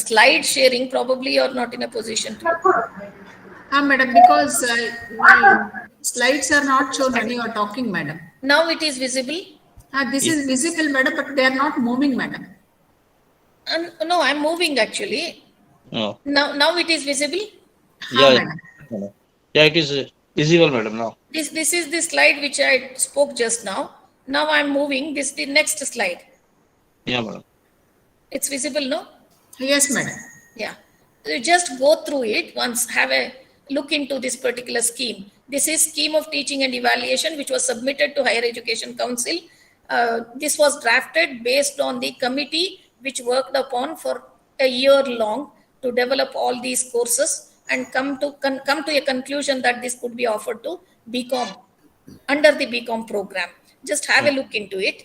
[SPEAKER 4] slide sharing, probably you're not in a position to.
[SPEAKER 3] Madam, because my slides are not shown when you are talking, madam.
[SPEAKER 4] Now it is visible.
[SPEAKER 3] This is visible, madam, but they are not moving, madam.
[SPEAKER 4] No, I'm moving actually.
[SPEAKER 7] No.
[SPEAKER 4] Now it is visible.
[SPEAKER 7] Yeah,
[SPEAKER 3] Madam.
[SPEAKER 7] yeah, it is visible, madam. Now.
[SPEAKER 4] This is the slide which I spoke just now. Now I'm moving. This is the next slide.
[SPEAKER 7] Yeah, madam.
[SPEAKER 4] It's visible, no?
[SPEAKER 3] Yes, madam.
[SPEAKER 4] Yeah. You just go through it once, have a look into this particular scheme. This is Scheme of Teaching and Evaluation, which was submitted to Higher Education Council. This was drafted based on the committee which worked upon for a year long to develop all these courses and come to a conclusion that this could be offered to BCom under the BCom program. Just have a look into it.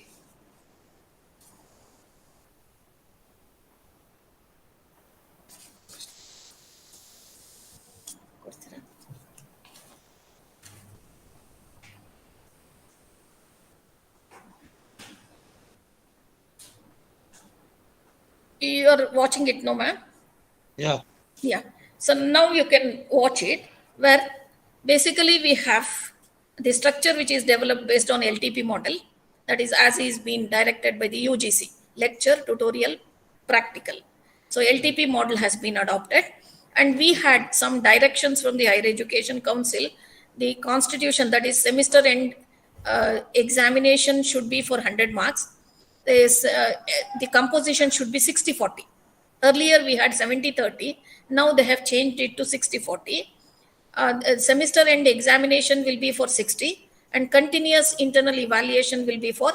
[SPEAKER 4] You are watching it, no, ma'am?
[SPEAKER 7] Yeah.
[SPEAKER 4] Yeah. So now you can watch it, where basically we have the structure which is developed based on LTP model, that is as is being directed by the UGC, lecture, tutorial, practical. So LTP model has been adopted, and we had some directions from the Higher Education Council. The constitution, that is semester end examination, should be for 100 marks. The composition should be 60-40. Earlier we had 70-30. Now they have changed it to 60-40. Semester end examination will be for 60 and continuous internal evaluation will be for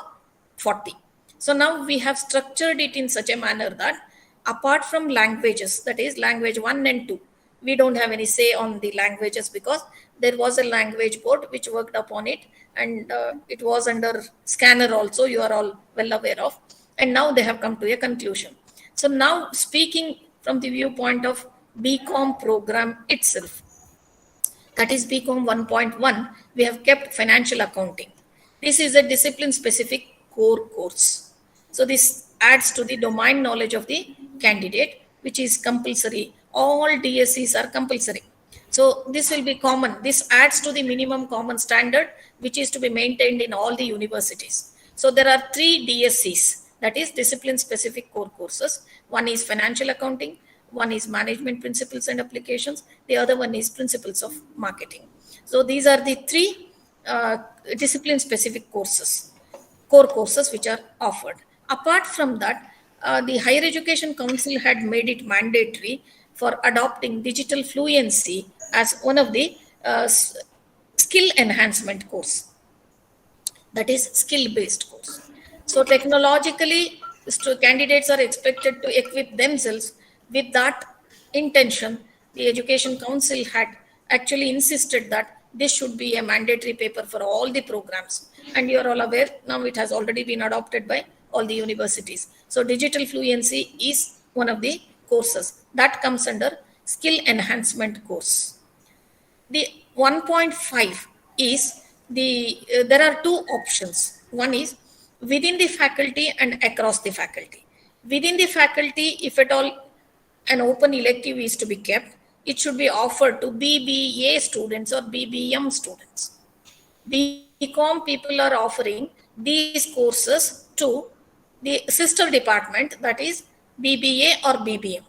[SPEAKER 4] 40. So now we have structured it in such a manner that apart from languages, that is language 1 and 2, we don't have any say on the languages because there was a language board which worked upon it, and it was under scanner also, you are all well aware of, and now they have come to a conclusion. So now speaking from the viewpoint of BCom program itself, that is BCom 1.1, we have kept financial accounting. This is a discipline specific core course. So this adds to the domain knowledge of the candidate, which is compulsory. All DSCs are compulsory. So this will be common. This adds to the minimum common standard, which is to be maintained in all the universities. So there are 3 DSCs, that is discipline specific core courses. One is financial accounting, one is management principles and applications, the other one is principles of marketing. So these are the 3 discipline specific courses, core courses which are offered. Apart from that, the Higher Education Council had made it mandatory for adopting digital fluency as one of the skill enhancement course, that is skill based course. So technologically, candidates are expected to equip themselves with that intention. The Education Council had actually insisted that this should be a mandatory paper for all the programs, and you are all aware now it has already been adopted by all the universities. So digital fluency is one of the courses that comes under skill enhancement course. The 1.5 is there are 2 options. One is within the faculty and across the faculty. Within the faculty, if at all an open elective is to be kept, it should be offered to BBA students or BBM students. BCom people are offering these courses to the sister department, that is BBA or BBM.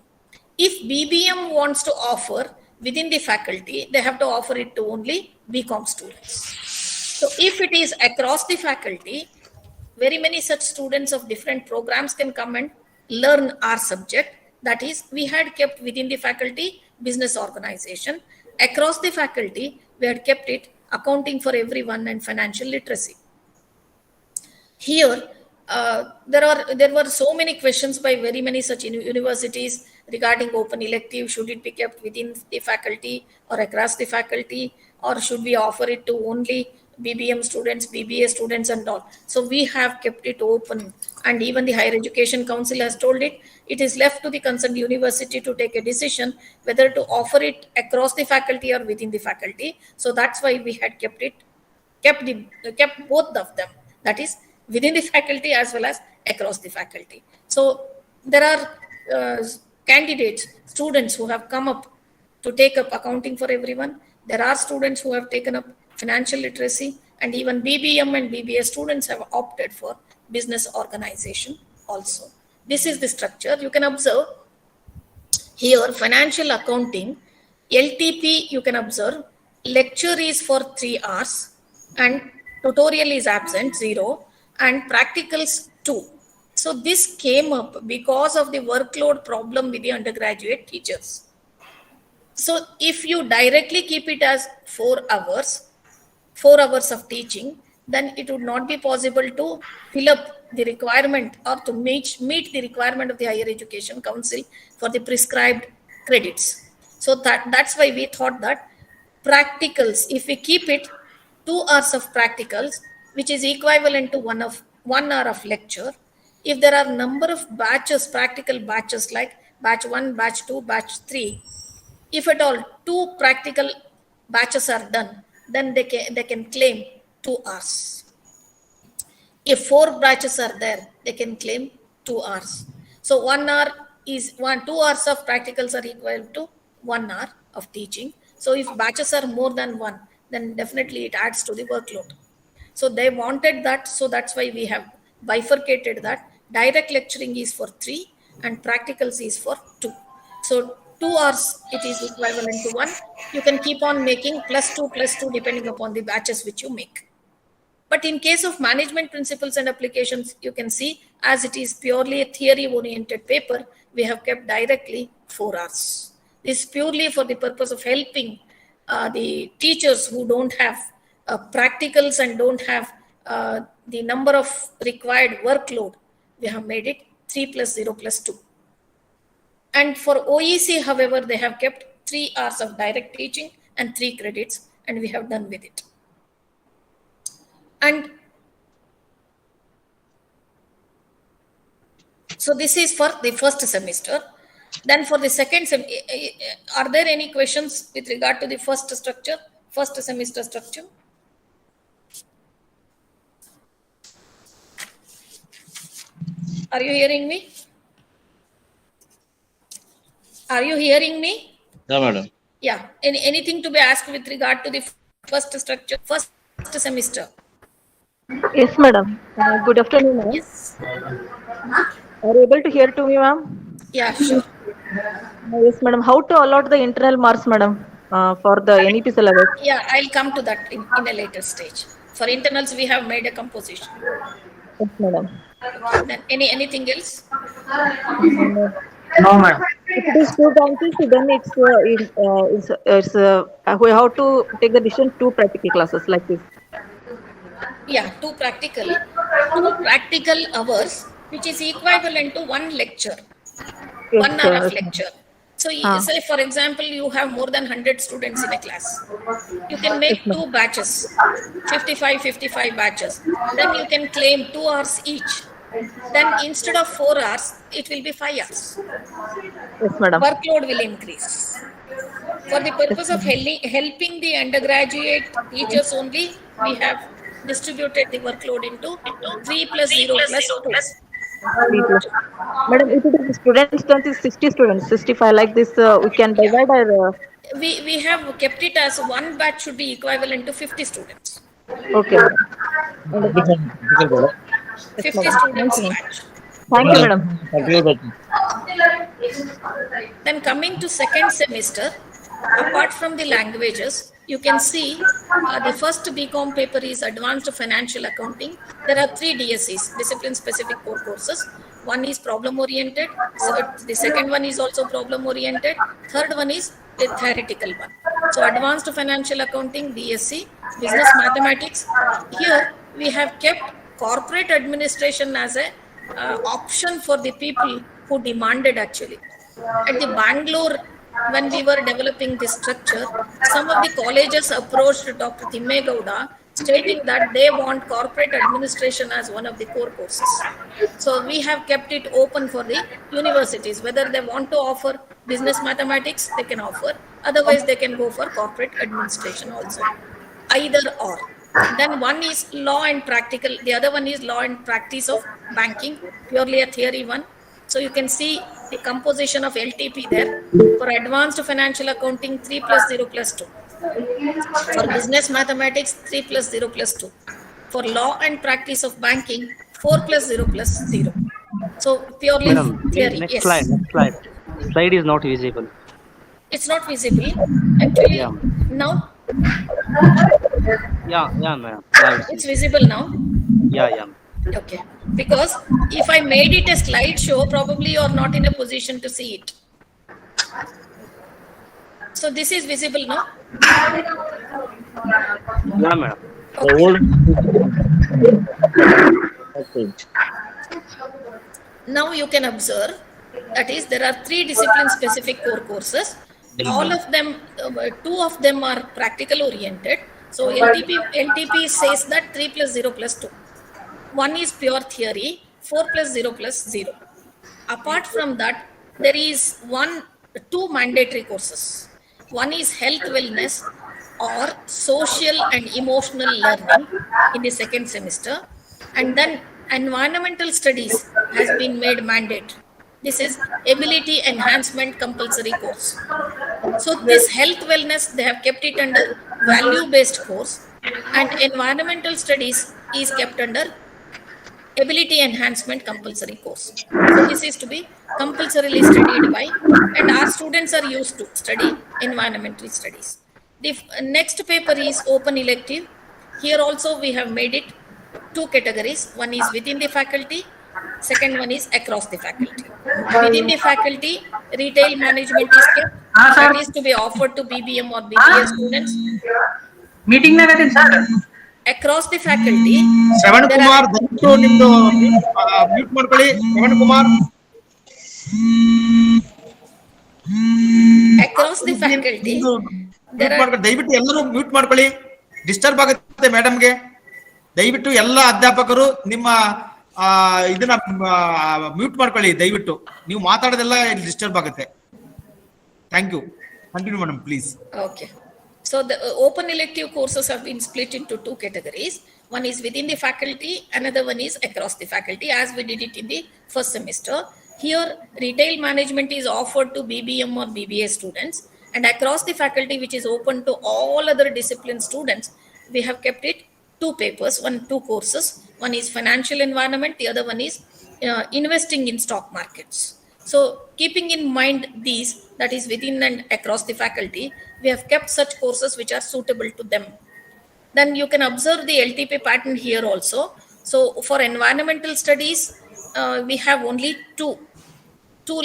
[SPEAKER 4] If BBM wants to offer within the faculty, they have to offer it to only BCom students. So if it is across the faculty, very many such students of different programs can come and learn our subject. That is, we had kept within the faculty business organization. Across the faculty, we had kept it accounting for everyone and financial literacy. Here, there were so many questions by very many such universities regarding open elective. Should it be kept within the faculty or across the faculty, or should we offer it to only BBM students, BBA students and all? So we have kept it open, and even the Higher Education Council has told it is left to the concerned university to take a decision whether to offer it across the faculty or within the faculty. So that's why we had kept both of them, that is within the faculty as well as across the faculty. So there are candidates, students who have come up to take up accounting for everyone. There are students who have taken up financial literacy, and even BBM and BBA students have opted for business organization also. This is the structure. You can observe here financial accounting, LTP, you can observe lecture is for 3 hours and tutorial is absent 0 and practicals 2. So this came up because of the workload problem with the undergraduate teachers. So if you directly keep it as 4 hours of teaching, then it would not be possible to fill up the requirement or to meet the requirement of the Higher Education Council for the prescribed credits. So that's why we thought that practicals, if we keep it 2 hours of practicals, which is equivalent to 1 hour of lecture, if there are number of batches, practical batches like batch 1, batch 2, batch 3, if at all 2 practical batches are done, then they can claim 2 hours. If 4 batches are there, they can claim 2 hours. So 1 hour is 2 hours of practicals are equal to 1 hour of teaching. So if batches are more than 1, then definitely it adds to the workload. So they wanted that, so that's why we have bifurcated that. Direct lecturing is for 3 and practicals is for 2. So 2 hours it is equivalent to 1. You can keep on making +2 depending upon the batches which you make. But in case of management principles and applications, you can see as it is purely a theory oriented paper, we have kept directly 4 hours. This is purely for the purpose of helping the teachers who don't have practicals and don't have the number of required workload. We have made it 3 + 0 + 2. And for OEC, however, they have kept 3 hours of direct teaching and 3 credits, and we have done with it. And so this is for the first semester. Then for the second are there any questions with regard to the first semester structure? Are you hearing me? Are you hearing me?
[SPEAKER 7] Yeah, madam.
[SPEAKER 4] Yeah. Anything to be asked with regard to the first structure, first semester?
[SPEAKER 8] Yes, madam. Good afternoon, ma'am.
[SPEAKER 4] Yes.
[SPEAKER 8] Are you able to hear to me, ma'am?
[SPEAKER 4] Yeah, sure.
[SPEAKER 8] Yes, madam. How to allot the internal marks, madam, for the NEP syllabus?
[SPEAKER 4] Yeah, I'll come to that in a later stage. For internals, we have made a composition.
[SPEAKER 8] Yes, madam.
[SPEAKER 4] Then anything else?
[SPEAKER 8] No, ma'am. If it is 2 branches, then we have to take the decision 2 practical classes like this.
[SPEAKER 4] Yeah, 2 practical hours, which is equivalent to 1 lecture,
[SPEAKER 8] Yes,
[SPEAKER 4] 1 hour of
[SPEAKER 8] sir.
[SPEAKER 4] lecture. So say for example, you have more than 100 students in a class. You can make 2 batches, 55 batches. Then you can claim 2 hours each. Then instead of 4 hours, it will be 5 hours.
[SPEAKER 8] Yes, madam.
[SPEAKER 4] Workload will increase. For the purpose of helping the undergraduate teachers only, we have distributed the workload into 3 + 0 + 2.
[SPEAKER 8] Madam, if it is student strength is 60 students, 65 like this, we can divide our.
[SPEAKER 4] We have kept it as 1 batch should be equivalent to 50 students.
[SPEAKER 8] Okay.
[SPEAKER 4] 50 students batch.
[SPEAKER 8] Thank you, madam.
[SPEAKER 4] Then coming to second semester, apart from the languages, you can see the first BCom paper is Advanced Financial Accounting. There are 3 DSCs, discipline specific core courses. One is problem oriented. So the second one is also problem oriented. Third one is a theoretical one. So Advanced Financial Accounting, DSC, Business Mathematics. Here we have kept corporate administration as a option for the people who demanded actually. At the Bangalore, when we were developing this structure, some of the colleges approached Dr. Thimmegowda stating that they want corporate administration as one of the core courses. So we have kept it open for the universities. Whether they want to offer business mathematics, they can offer. Otherwise, they can go for corporate administration also. Either or. Then one is law and practical. The other one is law and practice of banking, purely a theory one. So you can see the composition of LTP there. For advanced financial accounting, 3 + 0 + 2. For business mathematics, 3 + 0 + 2. For law and practice of banking, 4 + 0 + 0. So purely theory.
[SPEAKER 9] Next
[SPEAKER 4] Yes.
[SPEAKER 9] slide. Next slide. Slide is not visible.
[SPEAKER 4] It's not visible. Actually,
[SPEAKER 9] Yeah.
[SPEAKER 4] now
[SPEAKER 9] Yeah, ma'am.
[SPEAKER 4] it's visible now.
[SPEAKER 9] Yeah.
[SPEAKER 4] Okay. Because if I made it a slideshow, probably you are not in a position to see it. So this is visible now.
[SPEAKER 9] Yeah, madam.
[SPEAKER 7] The old. Okay.
[SPEAKER 4] Now you can observe That is, there are 3 discipline specific core courses. All of them, 2 of them are practical oriented. So LTP says that 3 plus 0 plus 2. One is pure theory, 4 plus 0 plus 0. Apart from that, there is 2 mandatory courses. One is health wellness or social and emotional learning in the second semester. And then environmental studies has been made mandate. This is ability enhancement compulsory course. So this health wellness, they have kept it under value-based course, and environmental studies is kept under ability enhancement compulsory course. So this is to be compulsorily studied by, and our students are used to study environmental studies. The next paper is open elective. Here also we have made it 2 categories. One is within the faculty, second one is across the faculty. Within the faculty, retail management is kept. That is to be offered to BBM or BBA students.
[SPEAKER 10] Meeting
[SPEAKER 4] Across the faculty,
[SPEAKER 2] Shravan Kumar ದಯವಿಟ್ಟು ನಿಮ್ದು mute ಮಾಡ್ಕೊಳ್ಳಿ. Shravan Kumar,
[SPEAKER 4] across the faculty,
[SPEAKER 2] ದಯವಿಟ್ಟು ಎಲ್ಲರೂ mute ಮಾಡ್ಕೊಳ್ಳಿ. Disturb ಆಗುತ್ತೆ ಮೇಡಮ್ಗೆ. ದಯವಿಟ್ಟು ಎಲ್ಲ ಅಧ್ಯಾಪಕರು ನಿಮ್ಮ ಇದನ್ನ ಮ್ಯೂಟ್ ಮಾಡ್ಕೊಳ್ಳಿ. ದಯವಿಟ್ಟು ನೀವು ಮಾತಾಡೋದೆಲ್ಲ ಇಲ್ಲಿ ಡಿಸ್ಟರ್ಬ್ ಆಗುತ್ತೆ. Thank you. Continue madam please.
[SPEAKER 4] Okay. So the open elective courses have been split into 2 categories. One is within the faculty, another one is across the faculty, as we did it in the first semester. Here, retail management is offered to BBM or BBA students, and across the faculty, which is open to all other discipline students, we have kept it 2 papers, 2 courses. One is financial environment, the other one is investing in stock markets. So keeping in mind these, that is within and across the faculty, we have kept such courses which are suitable to them. Then you can observe the LTP pattern here also. So for environmental studies, we have only two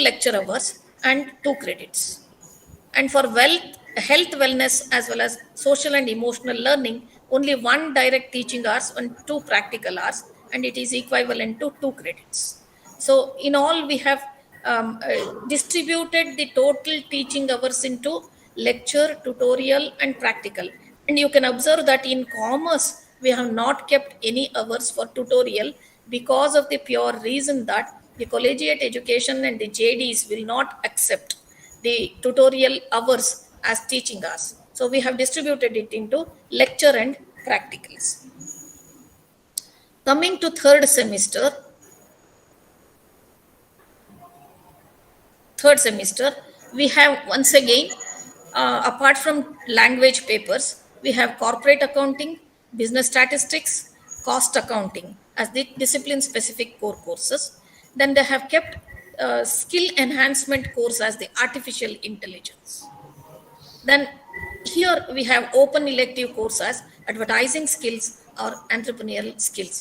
[SPEAKER 4] lecture hours and 2 credits. And for health, wellness, as well as social and emotional learning, only 1 direct teaching hours and 2 practical hours, and it is equivalent to 2 credits. So in all, we have distributed the total teaching hours into lecture, tutorial, and practical. And you can observe that in commerce, we have not kept any hours for tutorial because of the pure reason that the collegiate education and the JDs will not accept the tutorial hours as teaching hours. So we have distributed it into lecture and practicals. Coming to third semester, we have once again, apart from language papers, we have corporate accounting, business statistics, cost accounting as the discipline specific core courses. Then they have kept skill enhancement course as the artificial intelligence. Then here we have open elective course as advertising skills or entrepreneurial skills.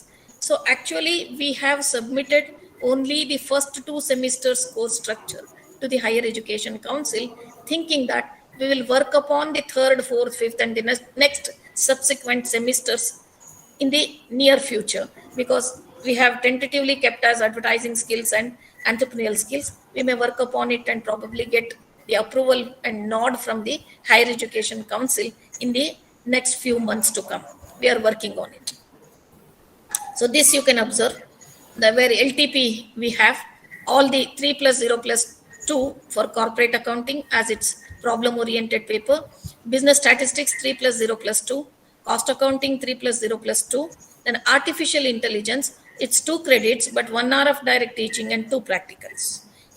[SPEAKER 4] So actually we have submitted only the first 2 semesters course structure to the Higher Education Council, thinking that we will work upon the 3rd, 4th, 5th and the next subsequent semesters in the near future, because we have tentatively kept as advertising skills and entrepreneurial skills. We may work upon it and probably get the approval and nod from the Higher Education Council in the next few months to come. We are working on it. So this you can observe, where LTP we have all the 3 plus 0 plus 2 for corporate accounting as its problem oriented paper, business statistics 3 plus 0 plus 2, cost accounting 3 plus 0 plus 2, then artificial intelligence, it's 2 credits but 1 hour of direct teaching and 2 practicals.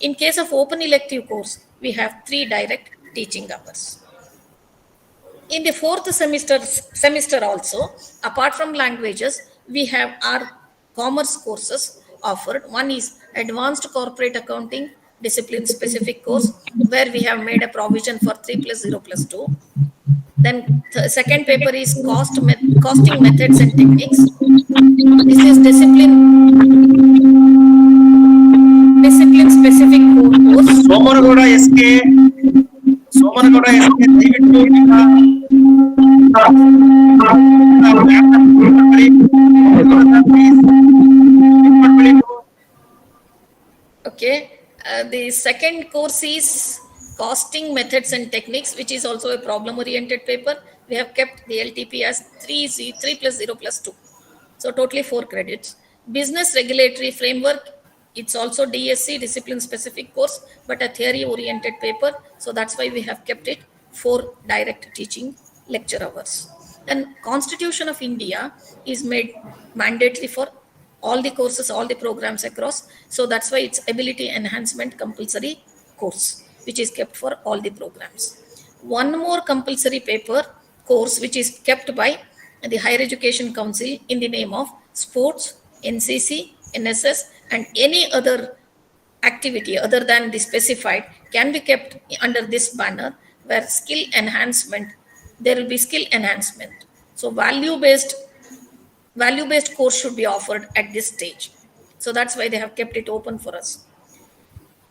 [SPEAKER 4] In case of open elective course, we have 3 direct teaching hours. In the 4th semester also, apart from languages, we have our commerce courses offered. One is advanced corporate accounting, discipline specific course, where we have made a provision for 3 plus 0 plus 2. Then the second paper is costing methods and techniques. This is discipline specific course.
[SPEAKER 2] Somanagouda SK ದಯವಿಟ್ಟು
[SPEAKER 4] Okay, the second course is costing methods and techniques, which is also a problem oriented paper. We have kept the LTP as 3 plus 0 plus 2. So totally 4 credits. Business regulatory framework, it's also DSC, discipline specific course, but a theory oriented paper. So that's why we have kept it 4 direct teaching lecture hours. And Constitution of India is made mandatory for all the courses, all the programs across. So that's why it's ability enhancement compulsory course, which is kept for all the programs. One more compulsory paper course, which is kept by the Higher Education Council in the name of sports, NCC, NSS, and any other activity other than the specified can be kept under this banner, where skill enhancement, there will be skill enhancement. So value-based course should be offered at this stage. So that's why they have kept it open for us.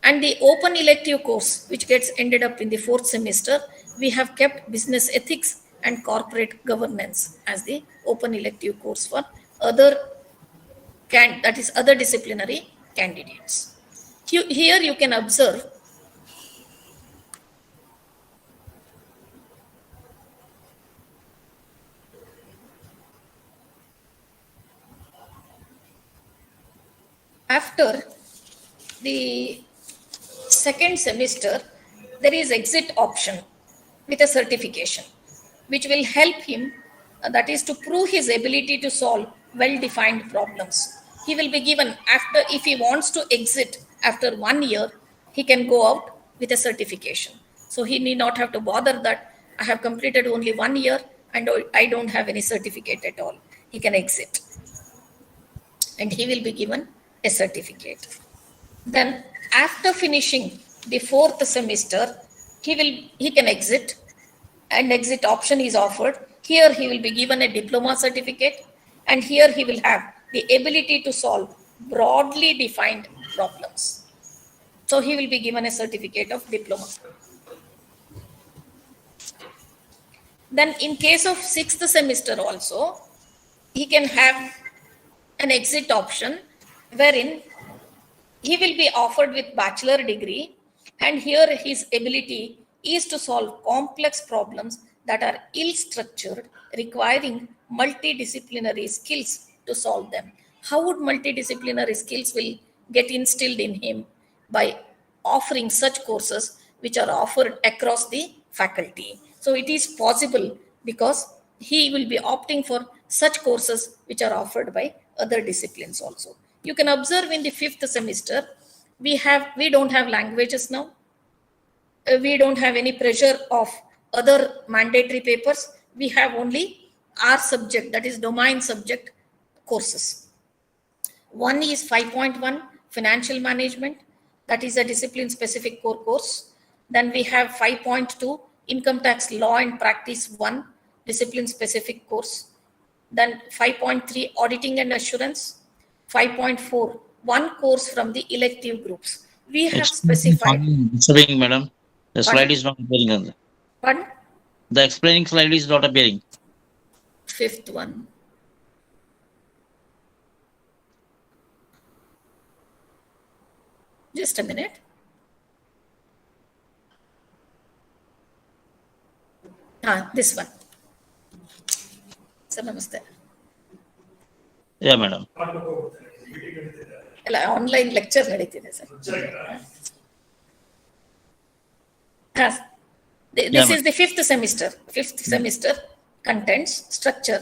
[SPEAKER 4] And the open elective course, which gets ended up in the 4th semester, we have kept business ethics and corporate governance as the open elective course for other disciplinary candidates. Here you can observe after the second semester, there is exit option with a certification, which will help him, that is to prove his ability to solve well-defined problems. He will be given after, if he wants to exit after 1 year, he can go out with a certification. So he need not have to bother that I have completed only 1 year and I don't have any certificate at all. He can exit and he will be given a certificate. Then after finishing the 4th semester, he can exit, and exit option is offered. Here he will be given a diploma certificate, and here he will have the ability to solve broadly defined problems. So he will be given a certificate of diploma. Then in case of 6th semester also, he can have an exit option wherein he will be offered with bachelor degree, and here his ability is to solve complex problems that are ill-structured, requiring multidisciplinary skills to solve them. How would multidisciplinary skills will get instilled in him? By offering such courses which are offered across the faculty. So it is possible because he will be opting for such courses which are offered by other disciplines also. You can observe in the 5th semester, we don't have languages now. We don't have any pressure of other mandatory papers. We have only our subject, that is domain subject courses. One is 5.1 financial management, that is a discipline specific core course. Then we have 5.2 income tax law and practice 1 discipline specific course. Then 5.3 auditing and assurance. 5.4 one course from the elective groups. We have specified.
[SPEAKER 7] Sorry, madam. The slide is not appearing on the.
[SPEAKER 4] Pardon?
[SPEAKER 7] The explaining slide is not appearing.
[SPEAKER 4] 5th one. Just a minute. This one. Sir, namaste.
[SPEAKER 7] Yeah, madam.
[SPEAKER 4] Online lecture ನಡೀತಿದೆ sir. This is the 5th semester. 5th semester contents structure.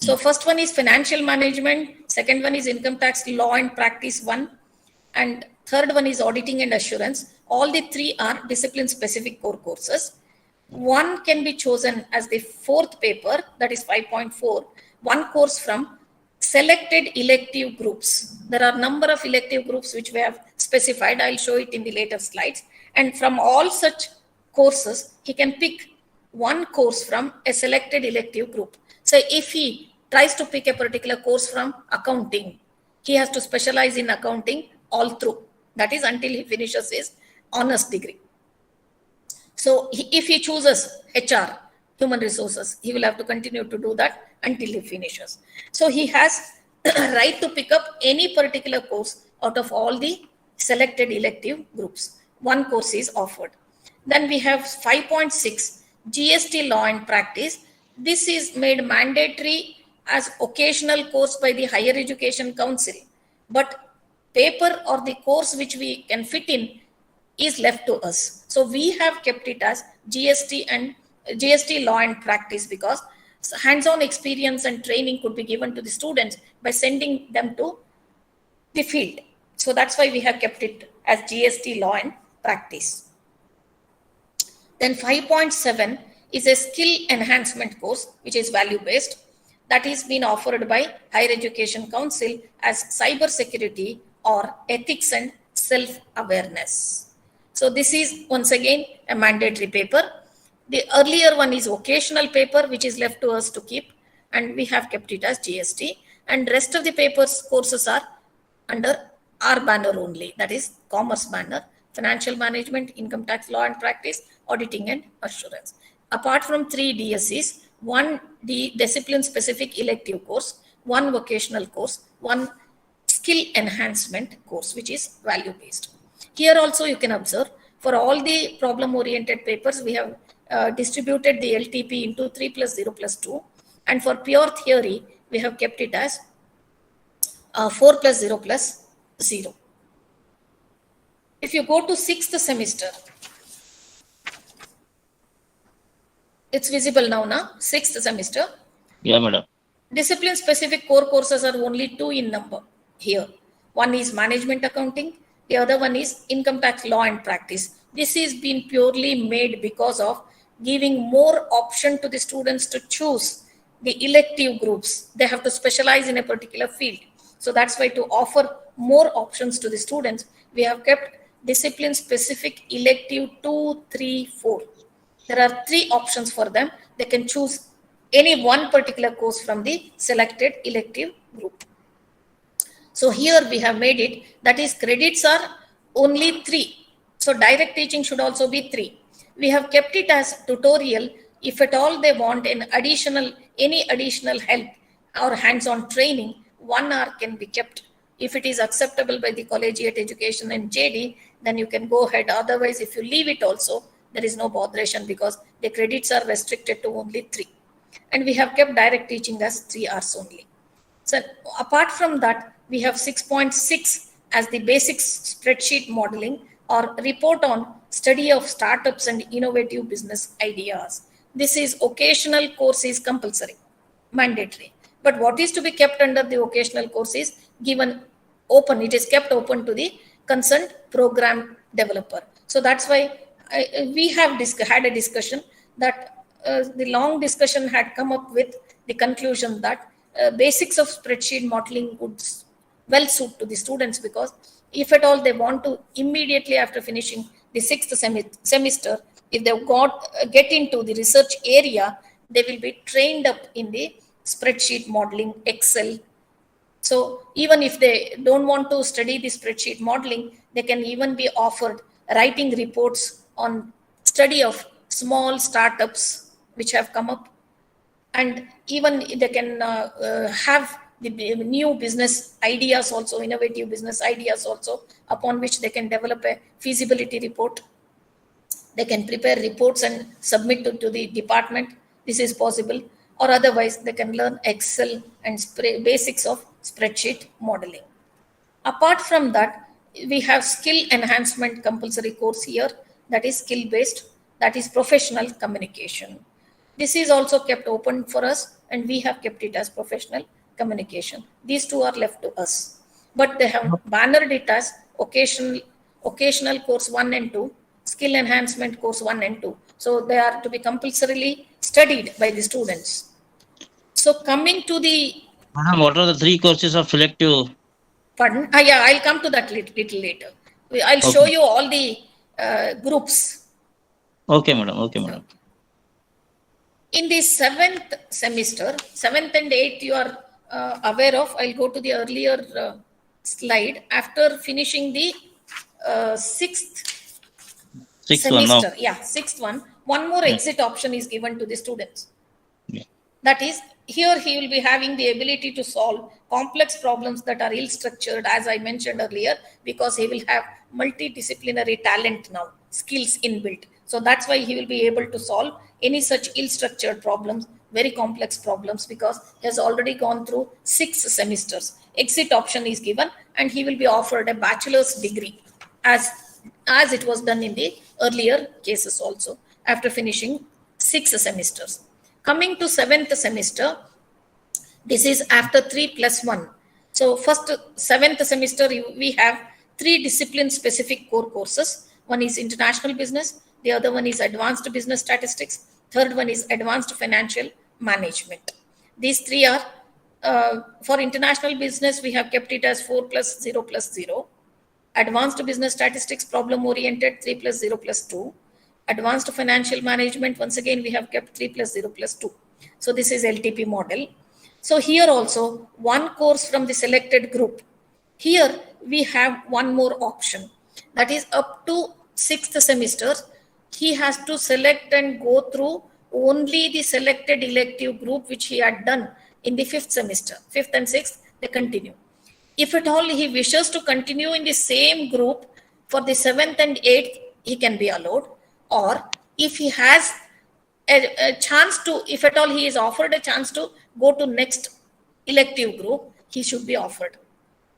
[SPEAKER 4] So first one is financial management, second one is income tax law and practice 1, and third one is auditing and assurance. All the 3 are discipline specific core courses. One can be chosen as the 4th paper, that is 5.4, one course from selected elective groups. There are number of elective groups which we have specified. I'll show it in the later slides. And from all such courses, he can pick one course from a selected elective group. So if he tries to pick a particular course from accounting, he has to specialize in accounting all through. That is until he finishes his honors degree. So if he chooses HR, human resources, he will have to continue to do that until he finishes. So he has right to pick up any particular course out of all the selected elective groups. one course is offered. Then we have 5.6 GST law and practice. This is made mandatory as occasional course by the Higher Education Council, but paper or the course which we can fit in is left to us. So we have kept it as GST law and practice, because hands-on experience and training could be given to the students by sending them to the field. So that's why we have kept it as GST law and practice. Then 5.7 is a skill enhancement course, which is value-based. That is being offered by Higher Education Council as cyber security or ethics and self-awareness. So this is once again a mandatory paper. The earlier one is occasional paper, which is left to us to keep, and we have kept it as GST. And rest of the papers courses are under our banner only, that is commerce banner, financial management, income tax law and practice, auditing and assurance. Apart from 3 DSCs, 1 discipline specific elective course, 1 vocational course, 1 skill enhancement course, which is value based. Here also you can observe, for all the problem oriented papers, we have distributed the LTP into 3+0+2, and for pure theory we have kept it as 4+0+0. If you go to 6th semester, it's visible now, 6th semester.
[SPEAKER 7] Yeah, madam.
[SPEAKER 4] Discipline specific core courses are only 2 in number here. One is management accounting, the other one is income tax law and practice. This is been purely made because of giving more option to the students to choose the elective groups. They have to specialize in a particular field. So that's why, to offer more options to the students, we have kept discipline specific elective 2, 3, 4. There are 3 options for them. They can choose any one particular course from the selected elective group. So here we have made it, that is credits are only 3. So direct teaching should also be 3. We have kept it as tutorial. If at all they want any additional help or hands-on training, 1 hour can be kept. If it is acceptable by the collegiate education and JD, then you can go ahead. Otherwise, if you leave it also, there is no botheration, because the credits are restricted to only 3. And we have kept direct teaching as 3 hours only. So apart from that, we have 6.6 as the basic spreadsheet modeling or report on study of startups and innovative business ideas. This is occasional course is compulsory, mandatory. But what is to be kept under the occasional course is given open. It is kept open to the concerned program developer. So that's why we have had a discussion that the long discussion had come up with the conclusion that basics of spreadsheet modeling would well suit to the students, because if at all they want to immediately after finishing the 6th semester, if they get into the research area, they will be trained up in the spreadsheet modeling, Excel. So even if they don't want to study the spreadsheet modeling, they can even be offered writing reports on study of small startups which have come up, and even they can have the new business ideas also, innovative business ideas also, upon which they can develop a feasibility report. They can prepare reports and submit to the department. This is possible. Or otherwise, they can learn Excel and basics of spreadsheet modeling. Apart from that, we have skill enhancement compulsory course here, that is skill based, that is professional communication. This is also kept open for us, and we have kept it as professional communication. These 2 are left to us, but they have bannered it as occasional course 1 and 2, skill enhancement course 1 and 2. So they are to be compulsorily studied by the students. So coming to the...
[SPEAKER 7] Madam, what are the 3 courses of elective?
[SPEAKER 4] Pardon? Yeah, I'll come to that little later. I'll show you all the groups.
[SPEAKER 7] Okay, madam. Okay, madam.
[SPEAKER 4] In the 7th semester, 7th and 8th, you are aware of. I'll go to the earlier slide. After finishing the 6th semester, 6th one, one more exit option is given to the students.
[SPEAKER 7] Yeah.
[SPEAKER 4] That is here he will be having the ability to solve complex problems that are ill-structured, as I mentioned earlier, because he will have multidisciplinary talent now, skills inbuilt. So that's why he will be able to solve any such ill-structured problems, very complex problems, because he has already gone through 6 semesters. Exit option is given, and he will be offered a bachelor's degree, as it was done in the earlier cases also, after finishing 6 semesters. Coming to 7th semester, this is after 3+1. So first 7th semester, we have 3 discipline-specific core courses. One is international business, the other one is advanced business statistics, third one is advanced financial management. These 3 are, for international business, we have kept it as 4+0+0. Advanced business statistics, problem-oriented, 3+0+2. Advanced financial management, once again, we have kept 3+0+2. So this is LTP model. So here also, one course from the selected group. Here we have one more option. That is up to 6th semester, he has to select and go through only the selected elective group which he had done in the 5th semester. 5th and 6th, they continue. If at all he wishes to continue in the same group for the 7th and 8th, he can be allowed. Or if he has a chance to, if at all he is offered a chance to go to next elective group, he should be offered.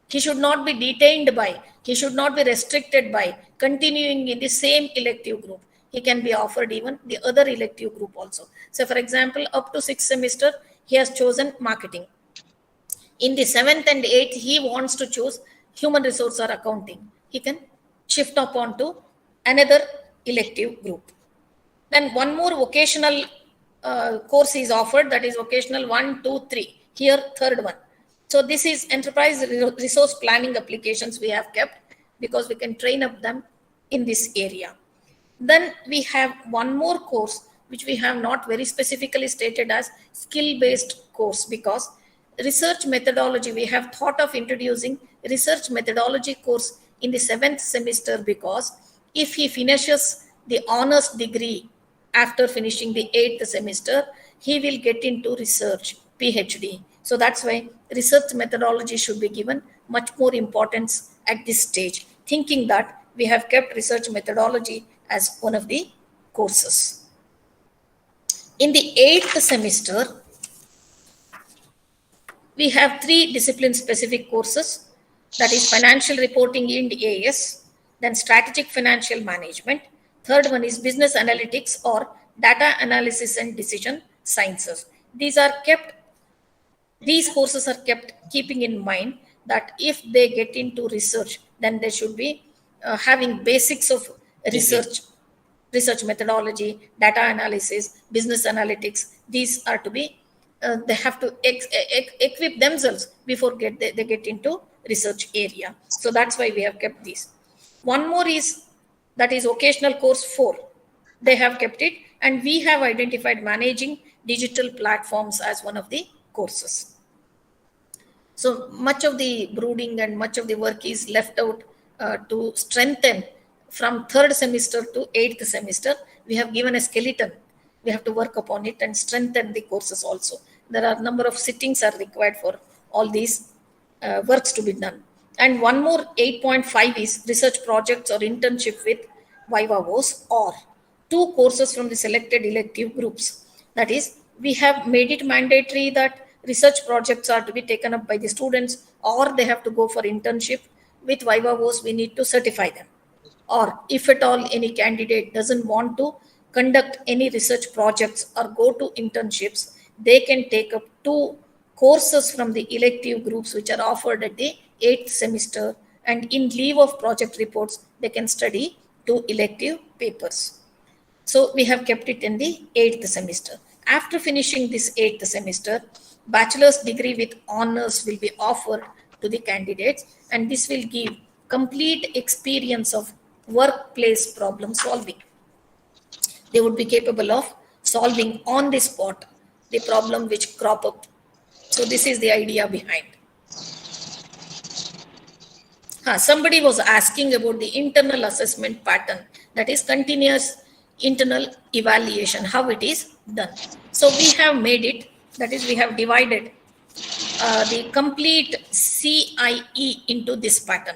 [SPEAKER 4] He should not be detained by, he should not be restricted by continuing in the same elective group. He can be offered even the other elective group also. So for example, up to 6th semester, he has chosen marketing. In the 7th and 8th, he wants to choose human resource or accounting. He can shift up onto another elective group. Then one more vocational course is offered, that is vocational 1, 2, 3. Here, third one. So this is enterprise resource planning applications we have kept because we can train up them in this area. Then we have one more course which we have not very specifically stated as skill-based course, because research methodology, we have thought of introducing research methodology course in the 7th semester, because if he finishes the honors degree after finishing the 8th semester, he will get into research, PhD. So that's why research methodology should be given much more importance at this stage, thinking that we have kept research methodology as one of the courses. In the 8th semester, we have 3 discipline-specific courses, that is financial reporting in AS, then strategic financial management. Third one is business analytics or data analysis and decision sciences. These courses are kept keeping in mind that if they get into research, then they should be having basics of research methodology, data analysis, business analytics. These are to be, they have to equip themselves before they get into research area. So that's why we have kept these. One more is, that is occasional course 4. They have kept it, and we have identified managing digital platforms as one of the courses. So much of the brooding and much of the work is left out to strengthen from 3rd semester to 8th semester. We have given a skeleton. We have to work upon it and strengthen the courses also. There are a number of sittings are required for all these works to be done. And one more 8.5 is research projects or internship with Vijayapura, or 2 courses from the selected elective groups. That is, we have made it mandatory that research projects are to be taken up by the students, or they have to go for internship. With Vijayapura, we need to certify them. Or if at all any candidate doesn't want to conduct any research projects or go to internships, they can take up 2 courses from the elective groups which are offered at the 8th semester, and in lieu of project reports, they can study 2 elective papers. So we have kept it in the 8th semester. After finishing this 8th semester, bachelor's degree with honors will be offered to the candidates, and this will give complete experience of workplace problem solving. They would be capable of solving on the spot the problem which crop up. So this is the idea behind. Somebody was asking about the internal assessment pattern, that is continuous internal evaluation, how it is done. So we have made it That is, we have divided the complete CIE into this pattern.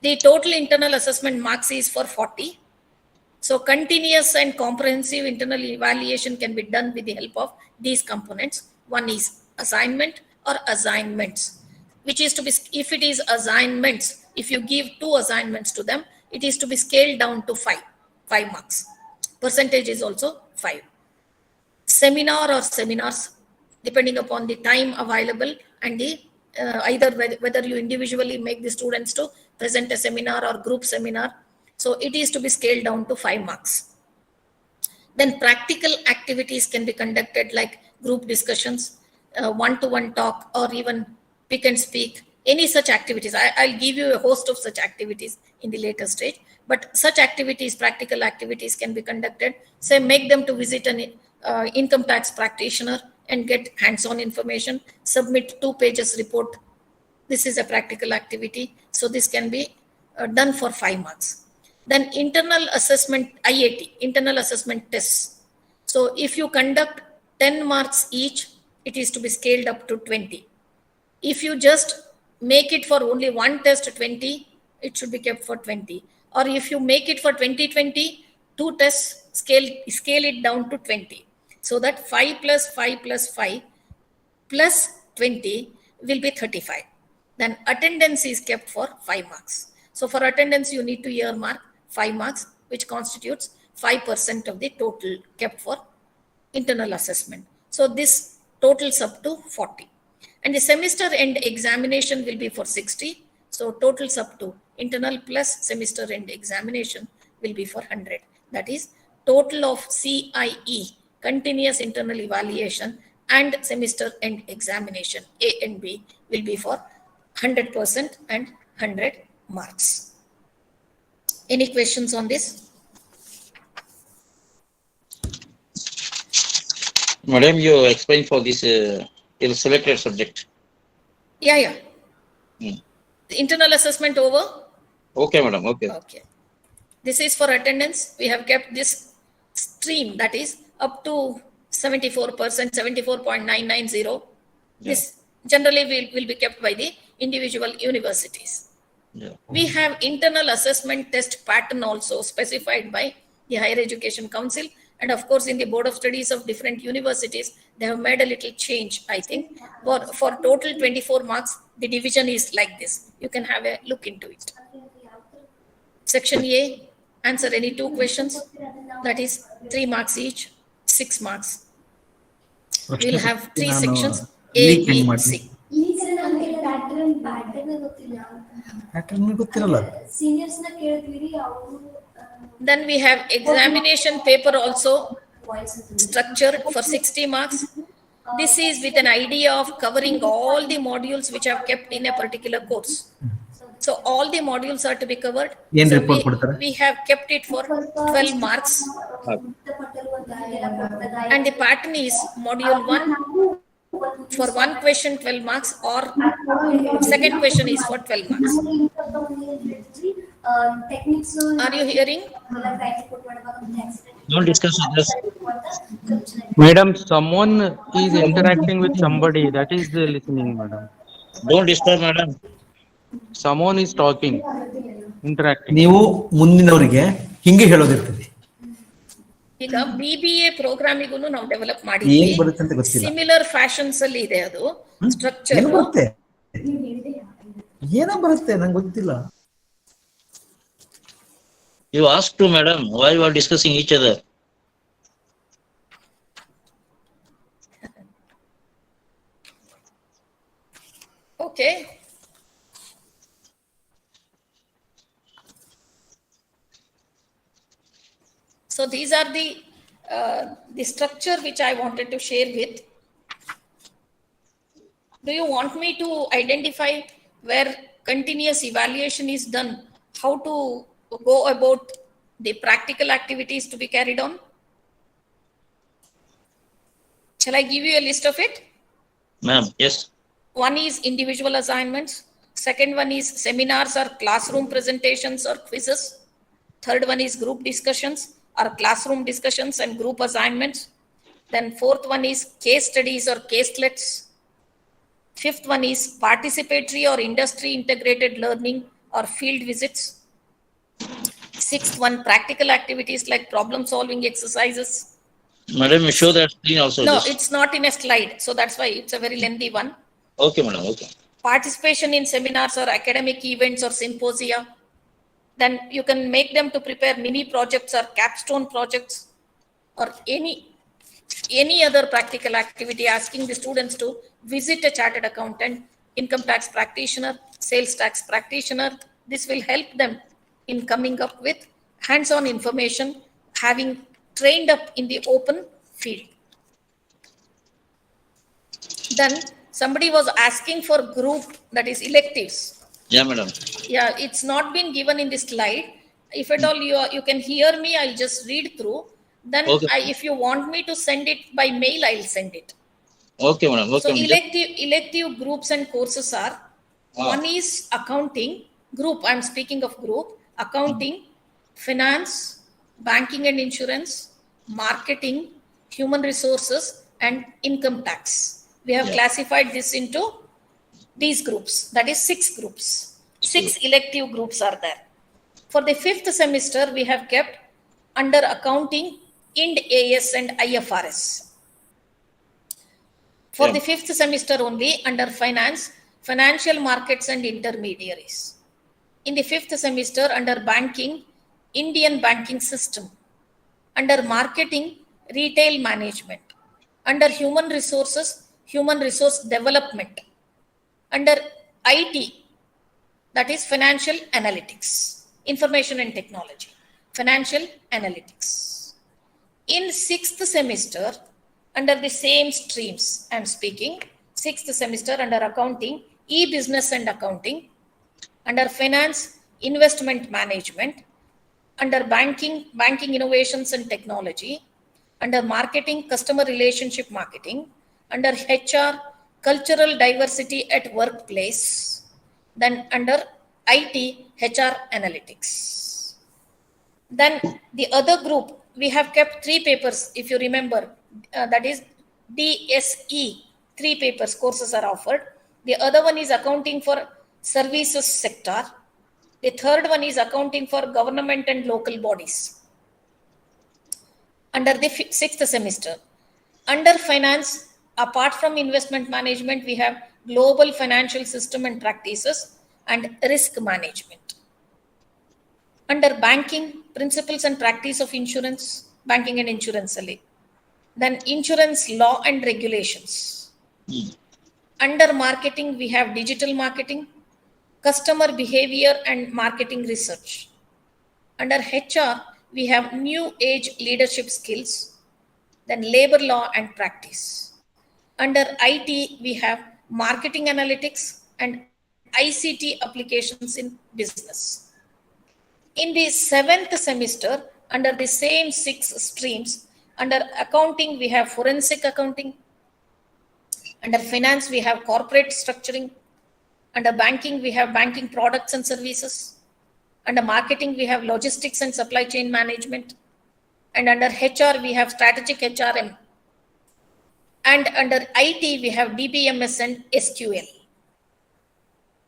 [SPEAKER 4] The total internal assessment marks is for 40. So continuous and comprehensive internal evaluation can be done with the help of these components. One is assignment or assignments, which is to be, if it is assignments, if you give 2 assignments to them, it is to be scaled down to 5 marks. Percentage is also 5. Seminar or seminars, depending upon the time available and the either whether you individually make the students to present a seminar or group seminar. So it is to be scaled down to 5 marks. Then practical activities can be conducted like group discussions, one-to-one talk, or even pick and speak, any such activities. I'll give you a host of such activities in the later stage, but such activities, practical activities can be conducted. Say, make them to visit an income tax practitioner and get hands-on information, submit 2 pages report. This is a practical activity. So this can be done for 5 marks. Then internal assessment, IAT, internal assessment tests. So if you conduct 10 marks each, it is to be scaled up to 20. If you just make it for only one test 20, it should be kept for 20. Or if you make it for 20, 2 tests, scale it down to 20. So that 5 plus 5 plus 5 plus 20 will be 35. Then attendance is kept for 5 marks. So for attendance, you need to earmark 5 marks, which constitutes 5% of the total kept for internal assessment. So this totals up to 40. And the semester end examination will be for 60. So totals up to internal plus semester end examination will be for 100. That is total of CIE, continuous internal evaluation, and semester end examination, A and B, will be for 100% and 100 marks. Any questions on this?
[SPEAKER 7] Madam, you explained for this selected subject.
[SPEAKER 4] Yeah.
[SPEAKER 7] Hmm.
[SPEAKER 4] The internal assessment over?
[SPEAKER 7] Okay, madam. Okay.
[SPEAKER 4] This is for attendance. We have kept this stream, that is up to 74%, 74.990. Yeah. This generally will be kept by the individual universities.
[SPEAKER 7] Yeah.
[SPEAKER 4] We have internal assessment test pattern also specified by the Higher Education Council. And of course, in the Board of Studies of different universities, they have made a little change, I think. For total 24 marks, the division is like this. You can have a look into it. Section A, answer any 2 questions. That is 3 marks each, 6 marks. We'll have 3 sections, A, B, C. Then we have examination paper also structured for 60 marks. This is with an idea of covering all the modules which are kept in a particular course. So all the modules are to be covered. So we have kept it for 12 marks. And the pattern is module 1 for 1 question 12 marks, or second question is for 12 marks. Are you hearing?
[SPEAKER 7] Don't discuss with us.
[SPEAKER 9] Madam, someone is interacting with somebody. That is the listening, madam.
[SPEAKER 7] Don't disturb, madam.
[SPEAKER 9] Someone is talking, interacting.
[SPEAKER 11] ನೀವು ಮುಂದಿನವರಿಗೆ ಹಿಂಗೆ ಹೇಳೋದಿರ್ತದೆ.
[SPEAKER 4] ಈಗ BBA ಪ್ರೋಗ್ರಾಮಿಗೂ ನಾವು develop ಮಾಡಿದ್ವಿ. Similar fashions ಅಲ್ಲಿ ಇದೆ ಅದು structure.
[SPEAKER 11] ಏನೋ ಬರುತ್ತೆ ನಂಗೆ ಗೊತ್ತಿಲ್ಲ.
[SPEAKER 7] You asked to madam why you are discussing each other.
[SPEAKER 4] Okay. So these are the structure which I wanted to share with. Do you want me to identify where continuous evaluation is done, how to go about the practical activities to be carried on? Shall I give you a list of it?
[SPEAKER 7] Ma'am, yes.
[SPEAKER 4] One is individual assignments. Second one is seminars or classroom presentations or quizzes. Third one is group discussions or classroom discussions and group assignments. Then fourth one is case studies or caselets. Fifth one is participatory or industry integrated learning or field visits. Sixth one, practical activities like problem solving exercises.
[SPEAKER 7] Madam, you show that screen also.
[SPEAKER 4] No,
[SPEAKER 7] just.
[SPEAKER 4] it's not in a slide. So that's why it's a very lengthy one.
[SPEAKER 7] Okay, madam. Okay.
[SPEAKER 4] Participation in seminars or academic events or symposia. Then you can make them to prepare mini projects or capstone projects or any other practical activity, asking the students to visit a chartered accountant, income tax practitioner, sales tax practitioner. This will help them in coming up with hands-on information, having trained up in the open field. Then somebody was asking for group, that is electives.
[SPEAKER 7] Yeah, madam.
[SPEAKER 4] Yeah, it's not been given in this slide. If at all you can hear me, I'll just read through. Then
[SPEAKER 7] Okay.
[SPEAKER 4] if you want me to send it by mail, I'll send it.
[SPEAKER 7] Okay, madam. Okay.
[SPEAKER 4] So
[SPEAKER 7] madam.
[SPEAKER 4] elective groups and courses are, one is accounting group. I'm speaking of group, accounting, finance, banking and insurance, marketing, human resources, and income tax. We have classified this into these groups. That is 6 groups. 6 elective groups are there. For the 5th semester, we have kept under accounting, Ind AS and IFRS. For the 5th semester only, under finance, financial markets and intermediaries. In the 5th semester, under banking, Indian banking system. Under marketing, retail management. Under human resources, human resource development. Under IT, that is financial analytics, information and technology, financial analytics. In 6th semester, under the same streams I'm speaking, 6th semester under accounting, e-business and accounting, under finance, investment management, under banking, banking innovations and technology, under marketing, customer relationship marketing, under HR, cultural diversity at workplace, then under IT, HR analytics. Then the other group, we have kept 3 papers, if you remember, that is DSE, 3 papers, courses are offered. The other one is accounting for services sector. The third one is accounting for government and local bodies. Under the 6th semester. Under finance, apart from investment management, we have global financial system and practices and risk management. Under banking, principles and practice of insurance, banking and insurance. Then insurance law and regulations. Under marketing, we have digital marketing, customer behavior and marketing research. Under HR, we have new age leadership skills, then labor law and practice. Under IT, we have marketing analytics and ICT applications in business. In the 7th semester, under the same 6 streams, under accounting, we have forensic accounting. Under finance, we have corporate structuring. Under banking, we have banking products and services. Under marketing, we have logistics and supply chain management. And under HR, we have strategic HRM. And under IT, we have DBMS and SQL.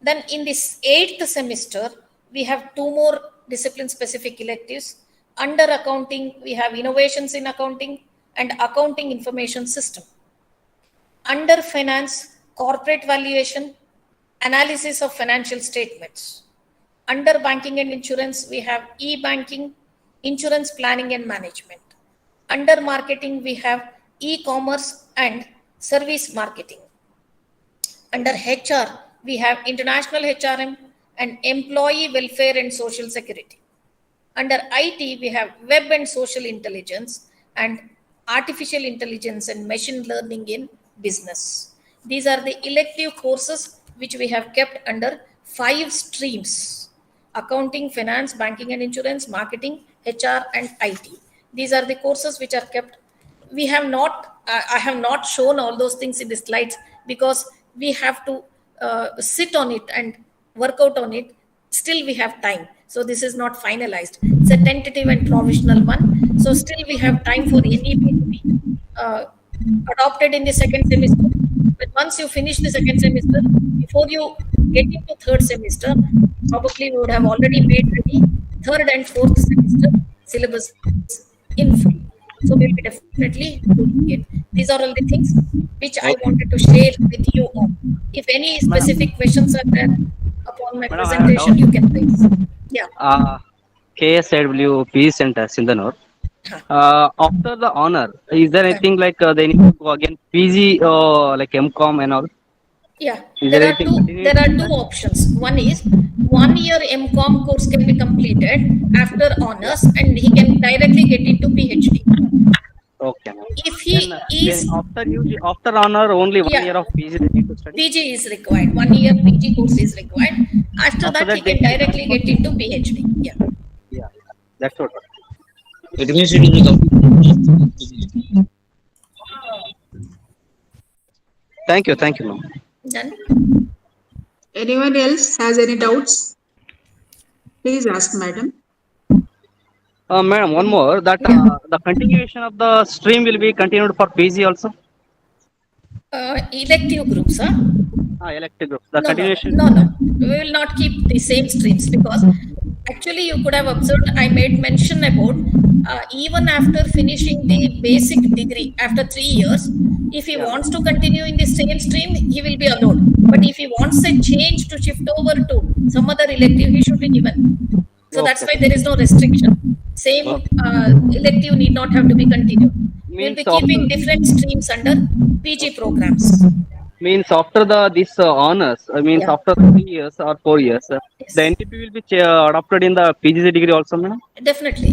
[SPEAKER 4] Then in this 8th semester, we have 2 more discipline-specific electives. Under accounting, we have innovations in accounting and accounting information system. Under finance, corporate valuation, analysis of financial statements. Under banking and insurance, we have e-banking, insurance planning and management. Under marketing, we have e-commerce and service marketing. Under HR, we have international HRM and employee welfare and social security. Under IT, we have web and social intelligence and artificial intelligence and machine learning in business. These are the elective courses which we have kept under 5 streams: accounting, finance, banking and insurance, marketing, HR and IT. These are the courses which are kept. We have not, I have not shown all those things in the slides because we have to sit on it and work out on it. Still we have time. So this is not finalized. It's a tentative and provisional one. So still we have time for NEP to be adopted in the second semester. But once you finish the second semester, before you get into third semester, probably we would have already made ready third and fourth semester syllabus in full. So we'll be definitely doing it. These are all the things which I wanted to share with you all. If any specific questions are there upon my presentation, you can raise. Yeah.
[SPEAKER 9] KSAWU PG Center, Sindanur. After the honor, is there anything like they need to go again PG or like MCOM and all?
[SPEAKER 4] Yeah, there are two options. One is 1 year MCOM course can be completed after honors, and he can directly get into PhD.
[SPEAKER 9] Okay.
[SPEAKER 4] If he is
[SPEAKER 9] after honor, only 1 year of PG they need to study.
[SPEAKER 4] PG is required. 1 year PG course is required. After that, he can directly get into PhD. Yeah.
[SPEAKER 9] That's what.
[SPEAKER 7] It means it will be complete.
[SPEAKER 9] Thank you, ma'am.
[SPEAKER 4] Done.
[SPEAKER 3] Anyone else has any doubts? Please ask, madam.
[SPEAKER 9] Madam, one more. That the continuation of the stream will be continued for PG also.
[SPEAKER 4] Elective groups, huh?
[SPEAKER 9] Elective groups. The continuation.
[SPEAKER 4] No. We will not keep the same streams, because actually you could have observed I made mention about even after finishing the basic degree after 3 years, if he wants to continue in the same stream, he will be allowed. But if he wants a change to shift over to some other elective, he should be given. So that's why there is no restriction. Same elective need not have to be continued. We'll be keeping different streams under PG programs.
[SPEAKER 9] Means after this honors, after 3 years or 4 years, the NTP will be adopted in the PGC degree also, madam?
[SPEAKER 4] Definitely.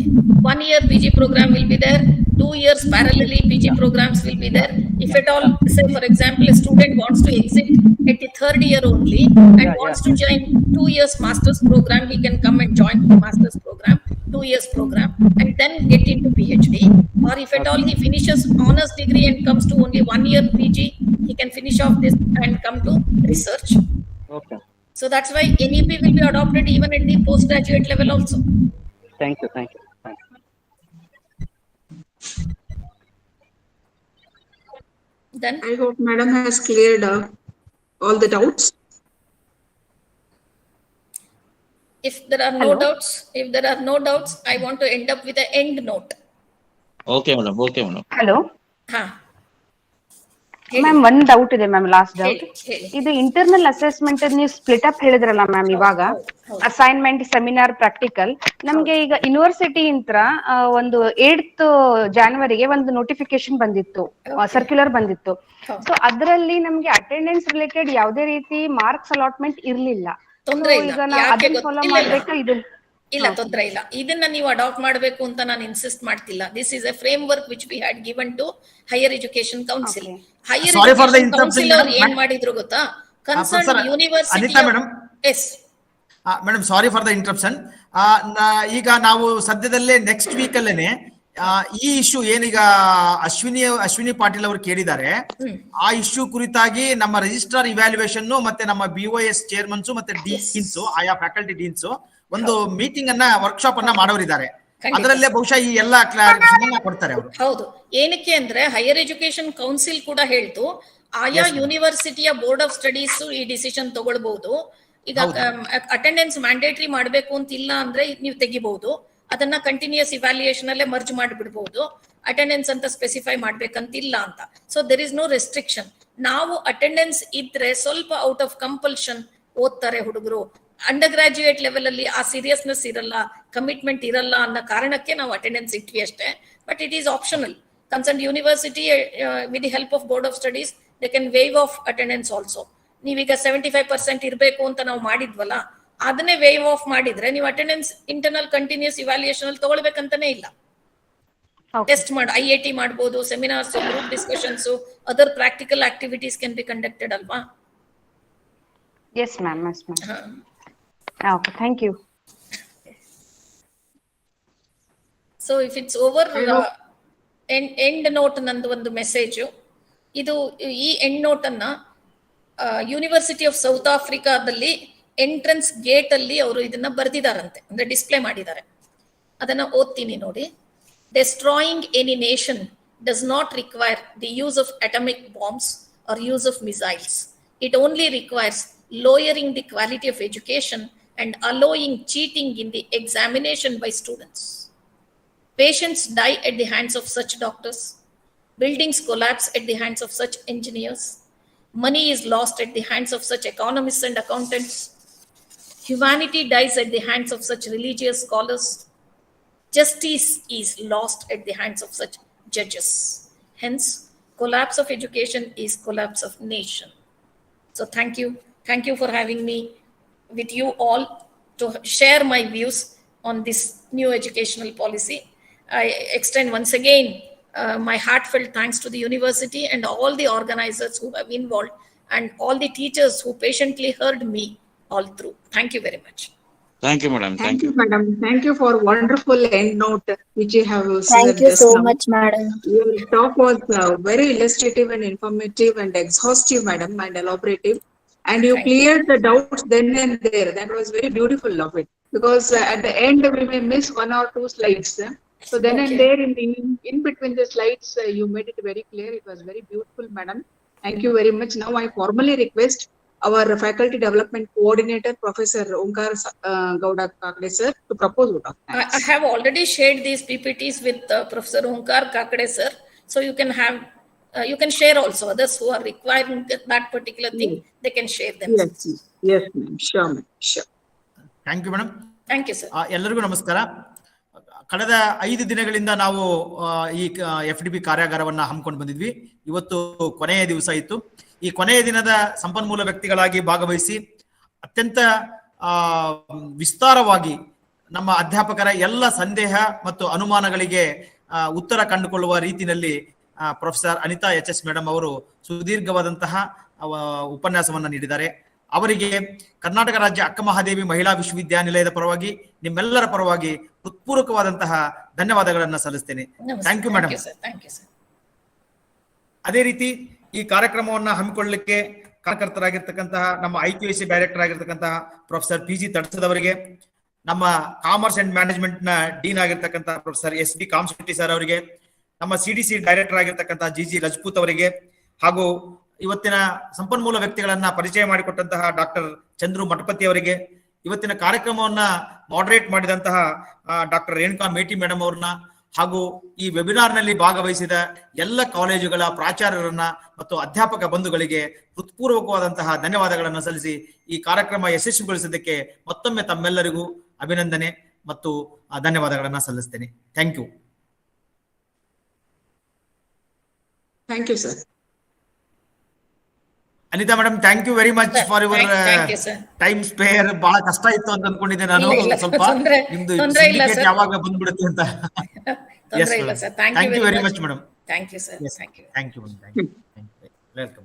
[SPEAKER 4] 1 year PG program will be there. 2 years parallelly PG programs will be there. If at all, say for example, a student wants to exit at the 3rd year only and wants to join 2 years master's program, he can come and join the master's program, 2 years program, and then get into PhD. Or if at all he finishes honors degree and comes to only 1 year PG, he can finish off this and come to research.
[SPEAKER 9] Okay.
[SPEAKER 4] So that's why NEP will be adopted even at the postgraduate level also.
[SPEAKER 9] Thank you.
[SPEAKER 4] Then
[SPEAKER 3] I hope madam has cleared all the doubts.
[SPEAKER 4] If there are no doubts, I want to end up with an end note.
[SPEAKER 7] Okay, madam.
[SPEAKER 8] Hello
[SPEAKER 4] Huh.
[SPEAKER 8] Ma'am ಒಂದ್ doubt ಇದೆ ma'am, last doubt.
[SPEAKER 4] ಹೇಳಿ.
[SPEAKER 8] ಇದು internal assessment ನೀವು split up ಹೇಳಿದ್ರಲ್ಲ ma'am, ಇವಾಗ assignment, seminar, practical. ನಮ್ಗೆ ಈಗ university ಇಂತ್ರ ಒಂದು 8th ಜಾನ್ವರಿಗೆ ಒಂದು ನೋಟಿಫಿಕೇಶನ್ ಬಂದಿತ್ತು, ಸರ್ಕ್ಯುಲರ್ ಬಂದಿತ್ತು. ಸೊ ಅದರಲ್ಲಿ ನಮ್ಗೆ ಅಟೆಂಡೆನ್ಸ್ ರಿಲೇಟೆಡ್ ಯಾವುದೇ ರೀತಿ ಮಾರ್ಕ್ಸ್ ಅಲಾಟ್ಮೆಂಟ್ ಇರ್ಲಿಲ್ಲ.
[SPEAKER 4] ತೊಂದ್ರೆ ಇಲ್ಲ.
[SPEAKER 8] ಈಗ ನಾವು ಅದನ್ನ ಫಾಲೋ ಮಾಡ್ಬೇಕಾ? ಇದು
[SPEAKER 4] ಇಲ್ಲ, ತೊಂದ್ರೆ ಇಲ್ಲ. ಇದನ್ನ ನೀವು ಅಡಾಪ್ಟ್ ಮಾಡಬೇಕು ಅಂತ ನಾನು ಇನ್ಸಿಸ್ಟ್ ಮಾಡ್ತಿಲ್ಲ. This is a frame which we had given to higher education council. Higher education council ಅವರು ಏನ್ ಮಾಡಿದ್ರು ಗೊತ್ತಾ? Concern university. Yes
[SPEAKER 2] madam, sorry for the interruption. ಈಗ ನಾವು ಸದ್ಯದಲ್ಲೇ ನೆಕ್ಸ್ಟ್ ವೀಕ್ ಅಲ್ಲೇನೆ ಈ ಇಶ್ಯೂ ಏನೀಗ ಅಶ್ವಿನಿ ಪಾಟೀಲ್ ಅವರು ಕೇಳಿದ್ದಾರೆ, ಆ ಇಶ್ಯೂ ಕುರಿತಾಗಿ ನಮ್ಮ ರಿಜಿಸ್ಟ್ರಾರ್ ಇವ್ಯಾಲ್ಯೂಯೇಷನ್ ಮತ್ತೆ ನಮ್ಮ BOS ಚೇರ್ಮನ್ಸ್ ಮತ್ತೆ ಡೀನ್ಸ್, ಆಯಾ ಫ್ಯಾಕಲ್ಟಿ ಡೀನ್ಸ್ ಒಂದು ಮೀಟಿಂಗ್ ಅನ್ನ, ವರ್ಕ್ಶಾಪ್ ಅನ್ನ ಮಾಡೋರಿದ್ದಾರೆ. ಅದರಲ್ಲೇ ಬಹುಶಃ ಈ ಎಲ್ಲ ಕ್ಲಾರಿಫಿಕೇಶನ್ ಕೊಡ್ತಾರೆ ಅವರು.
[SPEAKER 4] ಹೌದು. ಏನಕ್ಕೆ ಅಂದ್ರೆ ಹೈಯರ್ ಎಜುಕೇಶನ್ ಕೌನ್ಸಿಲ್ ಕೂಡ ಹೇಳ್ತು, ಆಯಾ ಯೂನಿವರ್ಸಿಟಿಯ ಬೋರ್ಡ್ ಆಫ್ ಸ್ಟಡೀಸ್ ಈ ಡಿಸಿಷನ್ ತಗೊಳ್ಬಹುದು. ಈಗ ಅಟೆಂಡೆನ್ಸ್ ಮ್ಯಾಂಡೇಟರಿ ಮಾಡ್ಬೇಕು ಅಂತ ಇಲ್ಲ ಅಂದ್ರೆ ನೀವು ತೆಗಿಬಹುದು. ಅದನ್ನ ಕಂಟಿನ್ಯೂಸ್ ಇವ್ಯಾಲ್ಯೂಯೇಷನ್ ಅಲ್ಲೇ ಮರ್ಜ್ ಮಾಡಿಬಿಡಬಹುದು. ಅಟೆಂಡೆನ್ಸ್ ಅಂತ ಸ್ಪೆಸಿಫೈ ಮಾಡ್ಬೇಕಂತಿಲ್ಲ ಅಂತ. So there is no restriction. ನಾವು ಅಟೆಂಡೆನ್ಸ್ ಇದ್ರೆ ಸ್ವಲ್ಪ ಔಟ್ ಆಫ್ ಕಂಪಲ್ಷನ್ ಓದ್ತಾರೆ ಹುಡುಗರು. ಅಂಡರ್ ಗ್ರಾಜುಯೇಟ್ ಲೆವೆಲ್ ಅಲ್ಲಿ ಆ ಸೀರಿಯಸ್ನೆಸ್ ಇರಲ್ಲ, ಕಮಿಟ್ಮೆಂಟ್ ಇರಲ್ಲ ಅನ್ನೋ ಕಾರಣಕ್ಕೆ ನಾವು ಅಟೆಂಡೆನ್ಸ್ ಇಟ್ವಿ ಅಷ್ಟೇ. But it is optional. Concern university with the help of board of studies they can wave of attendance also. ನೀವೀಗ 75% ಇರಬೇಕು ಅಂತ ನಾವು ಮಾಡಿದ್ವಲ್ಲ, ಅದನ್ನೇ ವೇವ್ ಆಫ್ ಮಾಡಿದ್ರೆ ನೀವು ಅಟೆಂಡೆನ್ಸ್ ಇಂಟರ್ನಲ್ ಕಂಟಿನ್ಯೂಸ್ ಇವ್ಯಾಲ್ಯೂಯೇಷನ್ ಅಲ್ಲಿ ತಗೊಳ್ಬೇಕಂತಾನೆ ಇಲ್ಲ. ಟೆಸ್ಟ್ ಮಾಡಿ IIT ಮಾಡಬಹುದು, seminars, group discussions, other practical activities can be conducted ಅಲ್ವಾ?
[SPEAKER 8] Yes ma'am. Okay, thank you.
[SPEAKER 4] So if it's over, end note ನಂದು ಒಂದು ಮೆಸೇಜ್ ಇದು. ಈ ಎಂಡ್ ನೋಟ್ ಅನ್ನ ಯೂನಿವರ್ಸಿಟಿ ಆಫ್ ಸೌತ್ ಆಫ್ರಿಕಾದಲ್ಲಿ ಎಂಟ್ರೆನ್ಸ್ ಗೇಟ್ ಅಲ್ಲಿ ಅವರು ಇದನ್ನ ಬರ್ದಿದಾರಂತೆ, ಅಂದ್ರೆ ಡಿಸ್ಪ್ಲೇ ಮಾಡಿದ್ದಾರೆ. ಅದನ್ನ ಓದ್ತೀನಿ ನೋಡಿ. Destroying any nation does not require the use of atomic bombs or use of missiles. It only requires lowering the quality of education and allowing cheating in the examination by students. Patients die at the hands of such doctors. Buildings collapse at the hands of such engineers. Money is lost at the hands of such economists and accountants. Humanity dies at the hands of such religious scholars. Justice is lost at the hands of such judges. Hence, collapse of education is collapse of nation. So thank you. Thank you for having me with you all to share my views on this new educational policy. I extend once again my heartfelt thanks to the university and all the organizers who have involved and all the teachers who patiently heard me all through. Thank you very much.
[SPEAKER 7] Thank you, madam.
[SPEAKER 3] Thank you, madam. Thank you for wonderful end note which you have said.
[SPEAKER 12] Thank you
[SPEAKER 3] just
[SPEAKER 12] so
[SPEAKER 3] now.
[SPEAKER 12] much, madam.
[SPEAKER 3] Your talk was very illustrative and informative and exhaustive, madam, and elaborative. And you cleared the doubts then and there. That was very beautiful of it. Because at the end, we may miss one or two slides. So then and there, in between the slides, you made it very clear. It was very beautiful, madam. Thank you very much. Now I formally request our faculty development coordinator, Professor Onkar Gowda Kakade sir, to propose vote of thanks.
[SPEAKER 4] I have already shared these PPTs with Professor Onkar Kakade sir. So you can have, you can share also others who are requiring that particular thing. They can share them.
[SPEAKER 3] Yes, ma'am. Sure, ma'am. Sure.
[SPEAKER 2] Thank you madam.
[SPEAKER 4] Thank you, sir.
[SPEAKER 2] ಎಲ್ಲರಿಗೂ ನಮಸ್ಕಾರ. ಕಳೆದ 5 ದಿನಗಳಿಂದ ನಾವು ಈ FDP ಕಾರ್ಯಾಗಾರವನ್ನ ಹಮ್ಮಿಕೊಂಡು ಬಂದಿದ್ವಿ. ಇವತ್ತು ಕೊನೆಯ ದಿವಸ ಇತ್ತು. ಈ ಕೊನೆಯ ದಿನದ ಸಂಪನ್ಮೂಲ ವ್ಯಕ್ತಿಗಳಾಗಿ ಭಾಗವಹಿಸಿ ಅತ್ಯಂತ ವಿಸ್ತಾರವಾಗಿ ನಮ್ಮ ಅಧ್ಯಾಪಕರ ಎಲ್ಲ ಸಂದೇಹ ಮತ್ತು ಅನುಮಾನಗಳಿಗೆ ಉತ್ತರ ಕಂಡುಕೊಳ್ಳುವ ರೀತಿಯಲ್ಲಿ ಪ್ರೊಫೆಸರ್ ಅನಿತಾ HS ಮೇಡಮ್ ಅವರು ಸುದೀರ್ಘವಾದಂತಹ ಉಪನ್ಯಾಸವನ್ನ ನೀಡಿದ್ದಾರೆ. ಅವರಿಗೆ ಕರ್ನಾಟಕ ರಾಜ್ಯ ಅಕ್ಕಮಹಾದೇವಿ ಮಹಿಳಾ ವಿಶ್ವವಿದ್ಯಾನಿಲಯದ ಪರವಾಗಿ ನಿಮ್ಮೆಲ್ಲರ ಪರವಾಗಿ ಹೃತ್ಪೂರ್ವಕವಾದಂತಹ ಧನ್ಯವಾದಗಳನ್ನು ಸಲ್ಲಿಸ್ತೇನೆ. Thank you madam. ಅದೇ ರೀತಿ ಈ ಕಾರ್ಯಕ್ರಮವನ್ನ ಹಮ್ಮಿಕೊಳ್ಳಲಿಕ್ಕೆ ಕಾರ್ಯಕರ್ತರಾಗಿರ್ತಕ್ಕಂತಹ ನಮ್ಮ IQAC ಡೈರೆಕ್ಟರ್ ಆಗಿರ್ತಕ್ಕಂತಹ ಪ್ರೊಫೆಸರ್ PG ತಡಸದವರಿಗೆ, ನಮ್ಮ ಕಾಮರ್ಸ್ ಅಂಡ್ ಮ್ಯಾನೇಜ್ಮೆಂಟ್ ನ ಡೀನ್ ಆಗಿರ್ತಕ್ಕಂತಹ ಪ್ರೊಫೆಸರ್ SD ಕಾಮಶೆಟ್ಟಿ ಸರ್ ಅವರಿಗೆ, ನಮ್ಮ CDC ಡೈರೆಕ್ಟರ್ ಆಗಿರ್ತಕ್ಕಂತಹ GG ರಜಪೂತ್ ಅವರಿಗೆ, ಹಾಗೂ ಇವತ್ತಿನ ಸಂಪನ್ಮೂಲ ವ್ಯಕ್ತಿಗಳನ್ನ ಪರಿಚಯ ಮಾಡಿಕೊಟ್ಟಂತಹ ಡಾಕ್ಟರ್ ಚಂದ್ರು ಮಠಪತಿ ಅವರಿಗೆ, ಇವತ್ತಿನ ಕಾರ್ಯಕ್ರಮವನ್ನ ಮಾಡರೇಟ್ ಮಾಡಿದಂತಹ ಡಾಕ್ಟರ್ ರೇಣುಕಾ ಮೇಟಿ ಮೇಡಮ್ ಅವ್ರನ್ನ, ಹಾಗೂ ಈ ವೆಬಿನಾರ್ ನಲ್ಲಿ ಭಾಗವಹಿಸಿದ ಎಲ್ಲ ಕಾಲೇಜುಗಳ ಪ್ರಾಚಾರ್ಯರನ್ನ ಮತ್ತು ಅಧ್ಯಾಪಕ ಬಂಧುಗಳಿಗೆ ಹೃತ್ಪೂರ್ವಕವಾದಂತಹ ಧನ್ಯವಾದಗಳನ್ನು ಸಲ್ಲಿಸಿ ಈ ಕಾರ್ಯಕ್ರಮ ಯಶಸ್ವಿಗೊಳಿಸಿದ್ದಕ್ಕೆ ಮತ್ತೊಮ್ಮೆ ತಮ್ಮೆಲ್ಲರಿಗೂ ಅಭಿನಂದನೆ ಮತ್ತು ಧನ್ಯವಾದಗಳನ್ನ ಸಲ್ಲಿಸ್ತೇನೆ. Thank you.
[SPEAKER 3] Thank you, sir.
[SPEAKER 2] Anita madam, thank you very much for your time spare. ಬಹಳ ಕಷ್ಟ ಇತ್ತು ಅಂತ ಅನ್ಕೊಂಡಿದ್ದೆ ನಾನು. ಸ್ವಲ್ಪ ನಿಮ್ದು ಯಾವಾಗ ಬಂದ್ಬಿಡುತ್ತೆ ಅಂತ. Thank you very much madam.
[SPEAKER 4] Thank you sir.
[SPEAKER 2] Thank you welcome.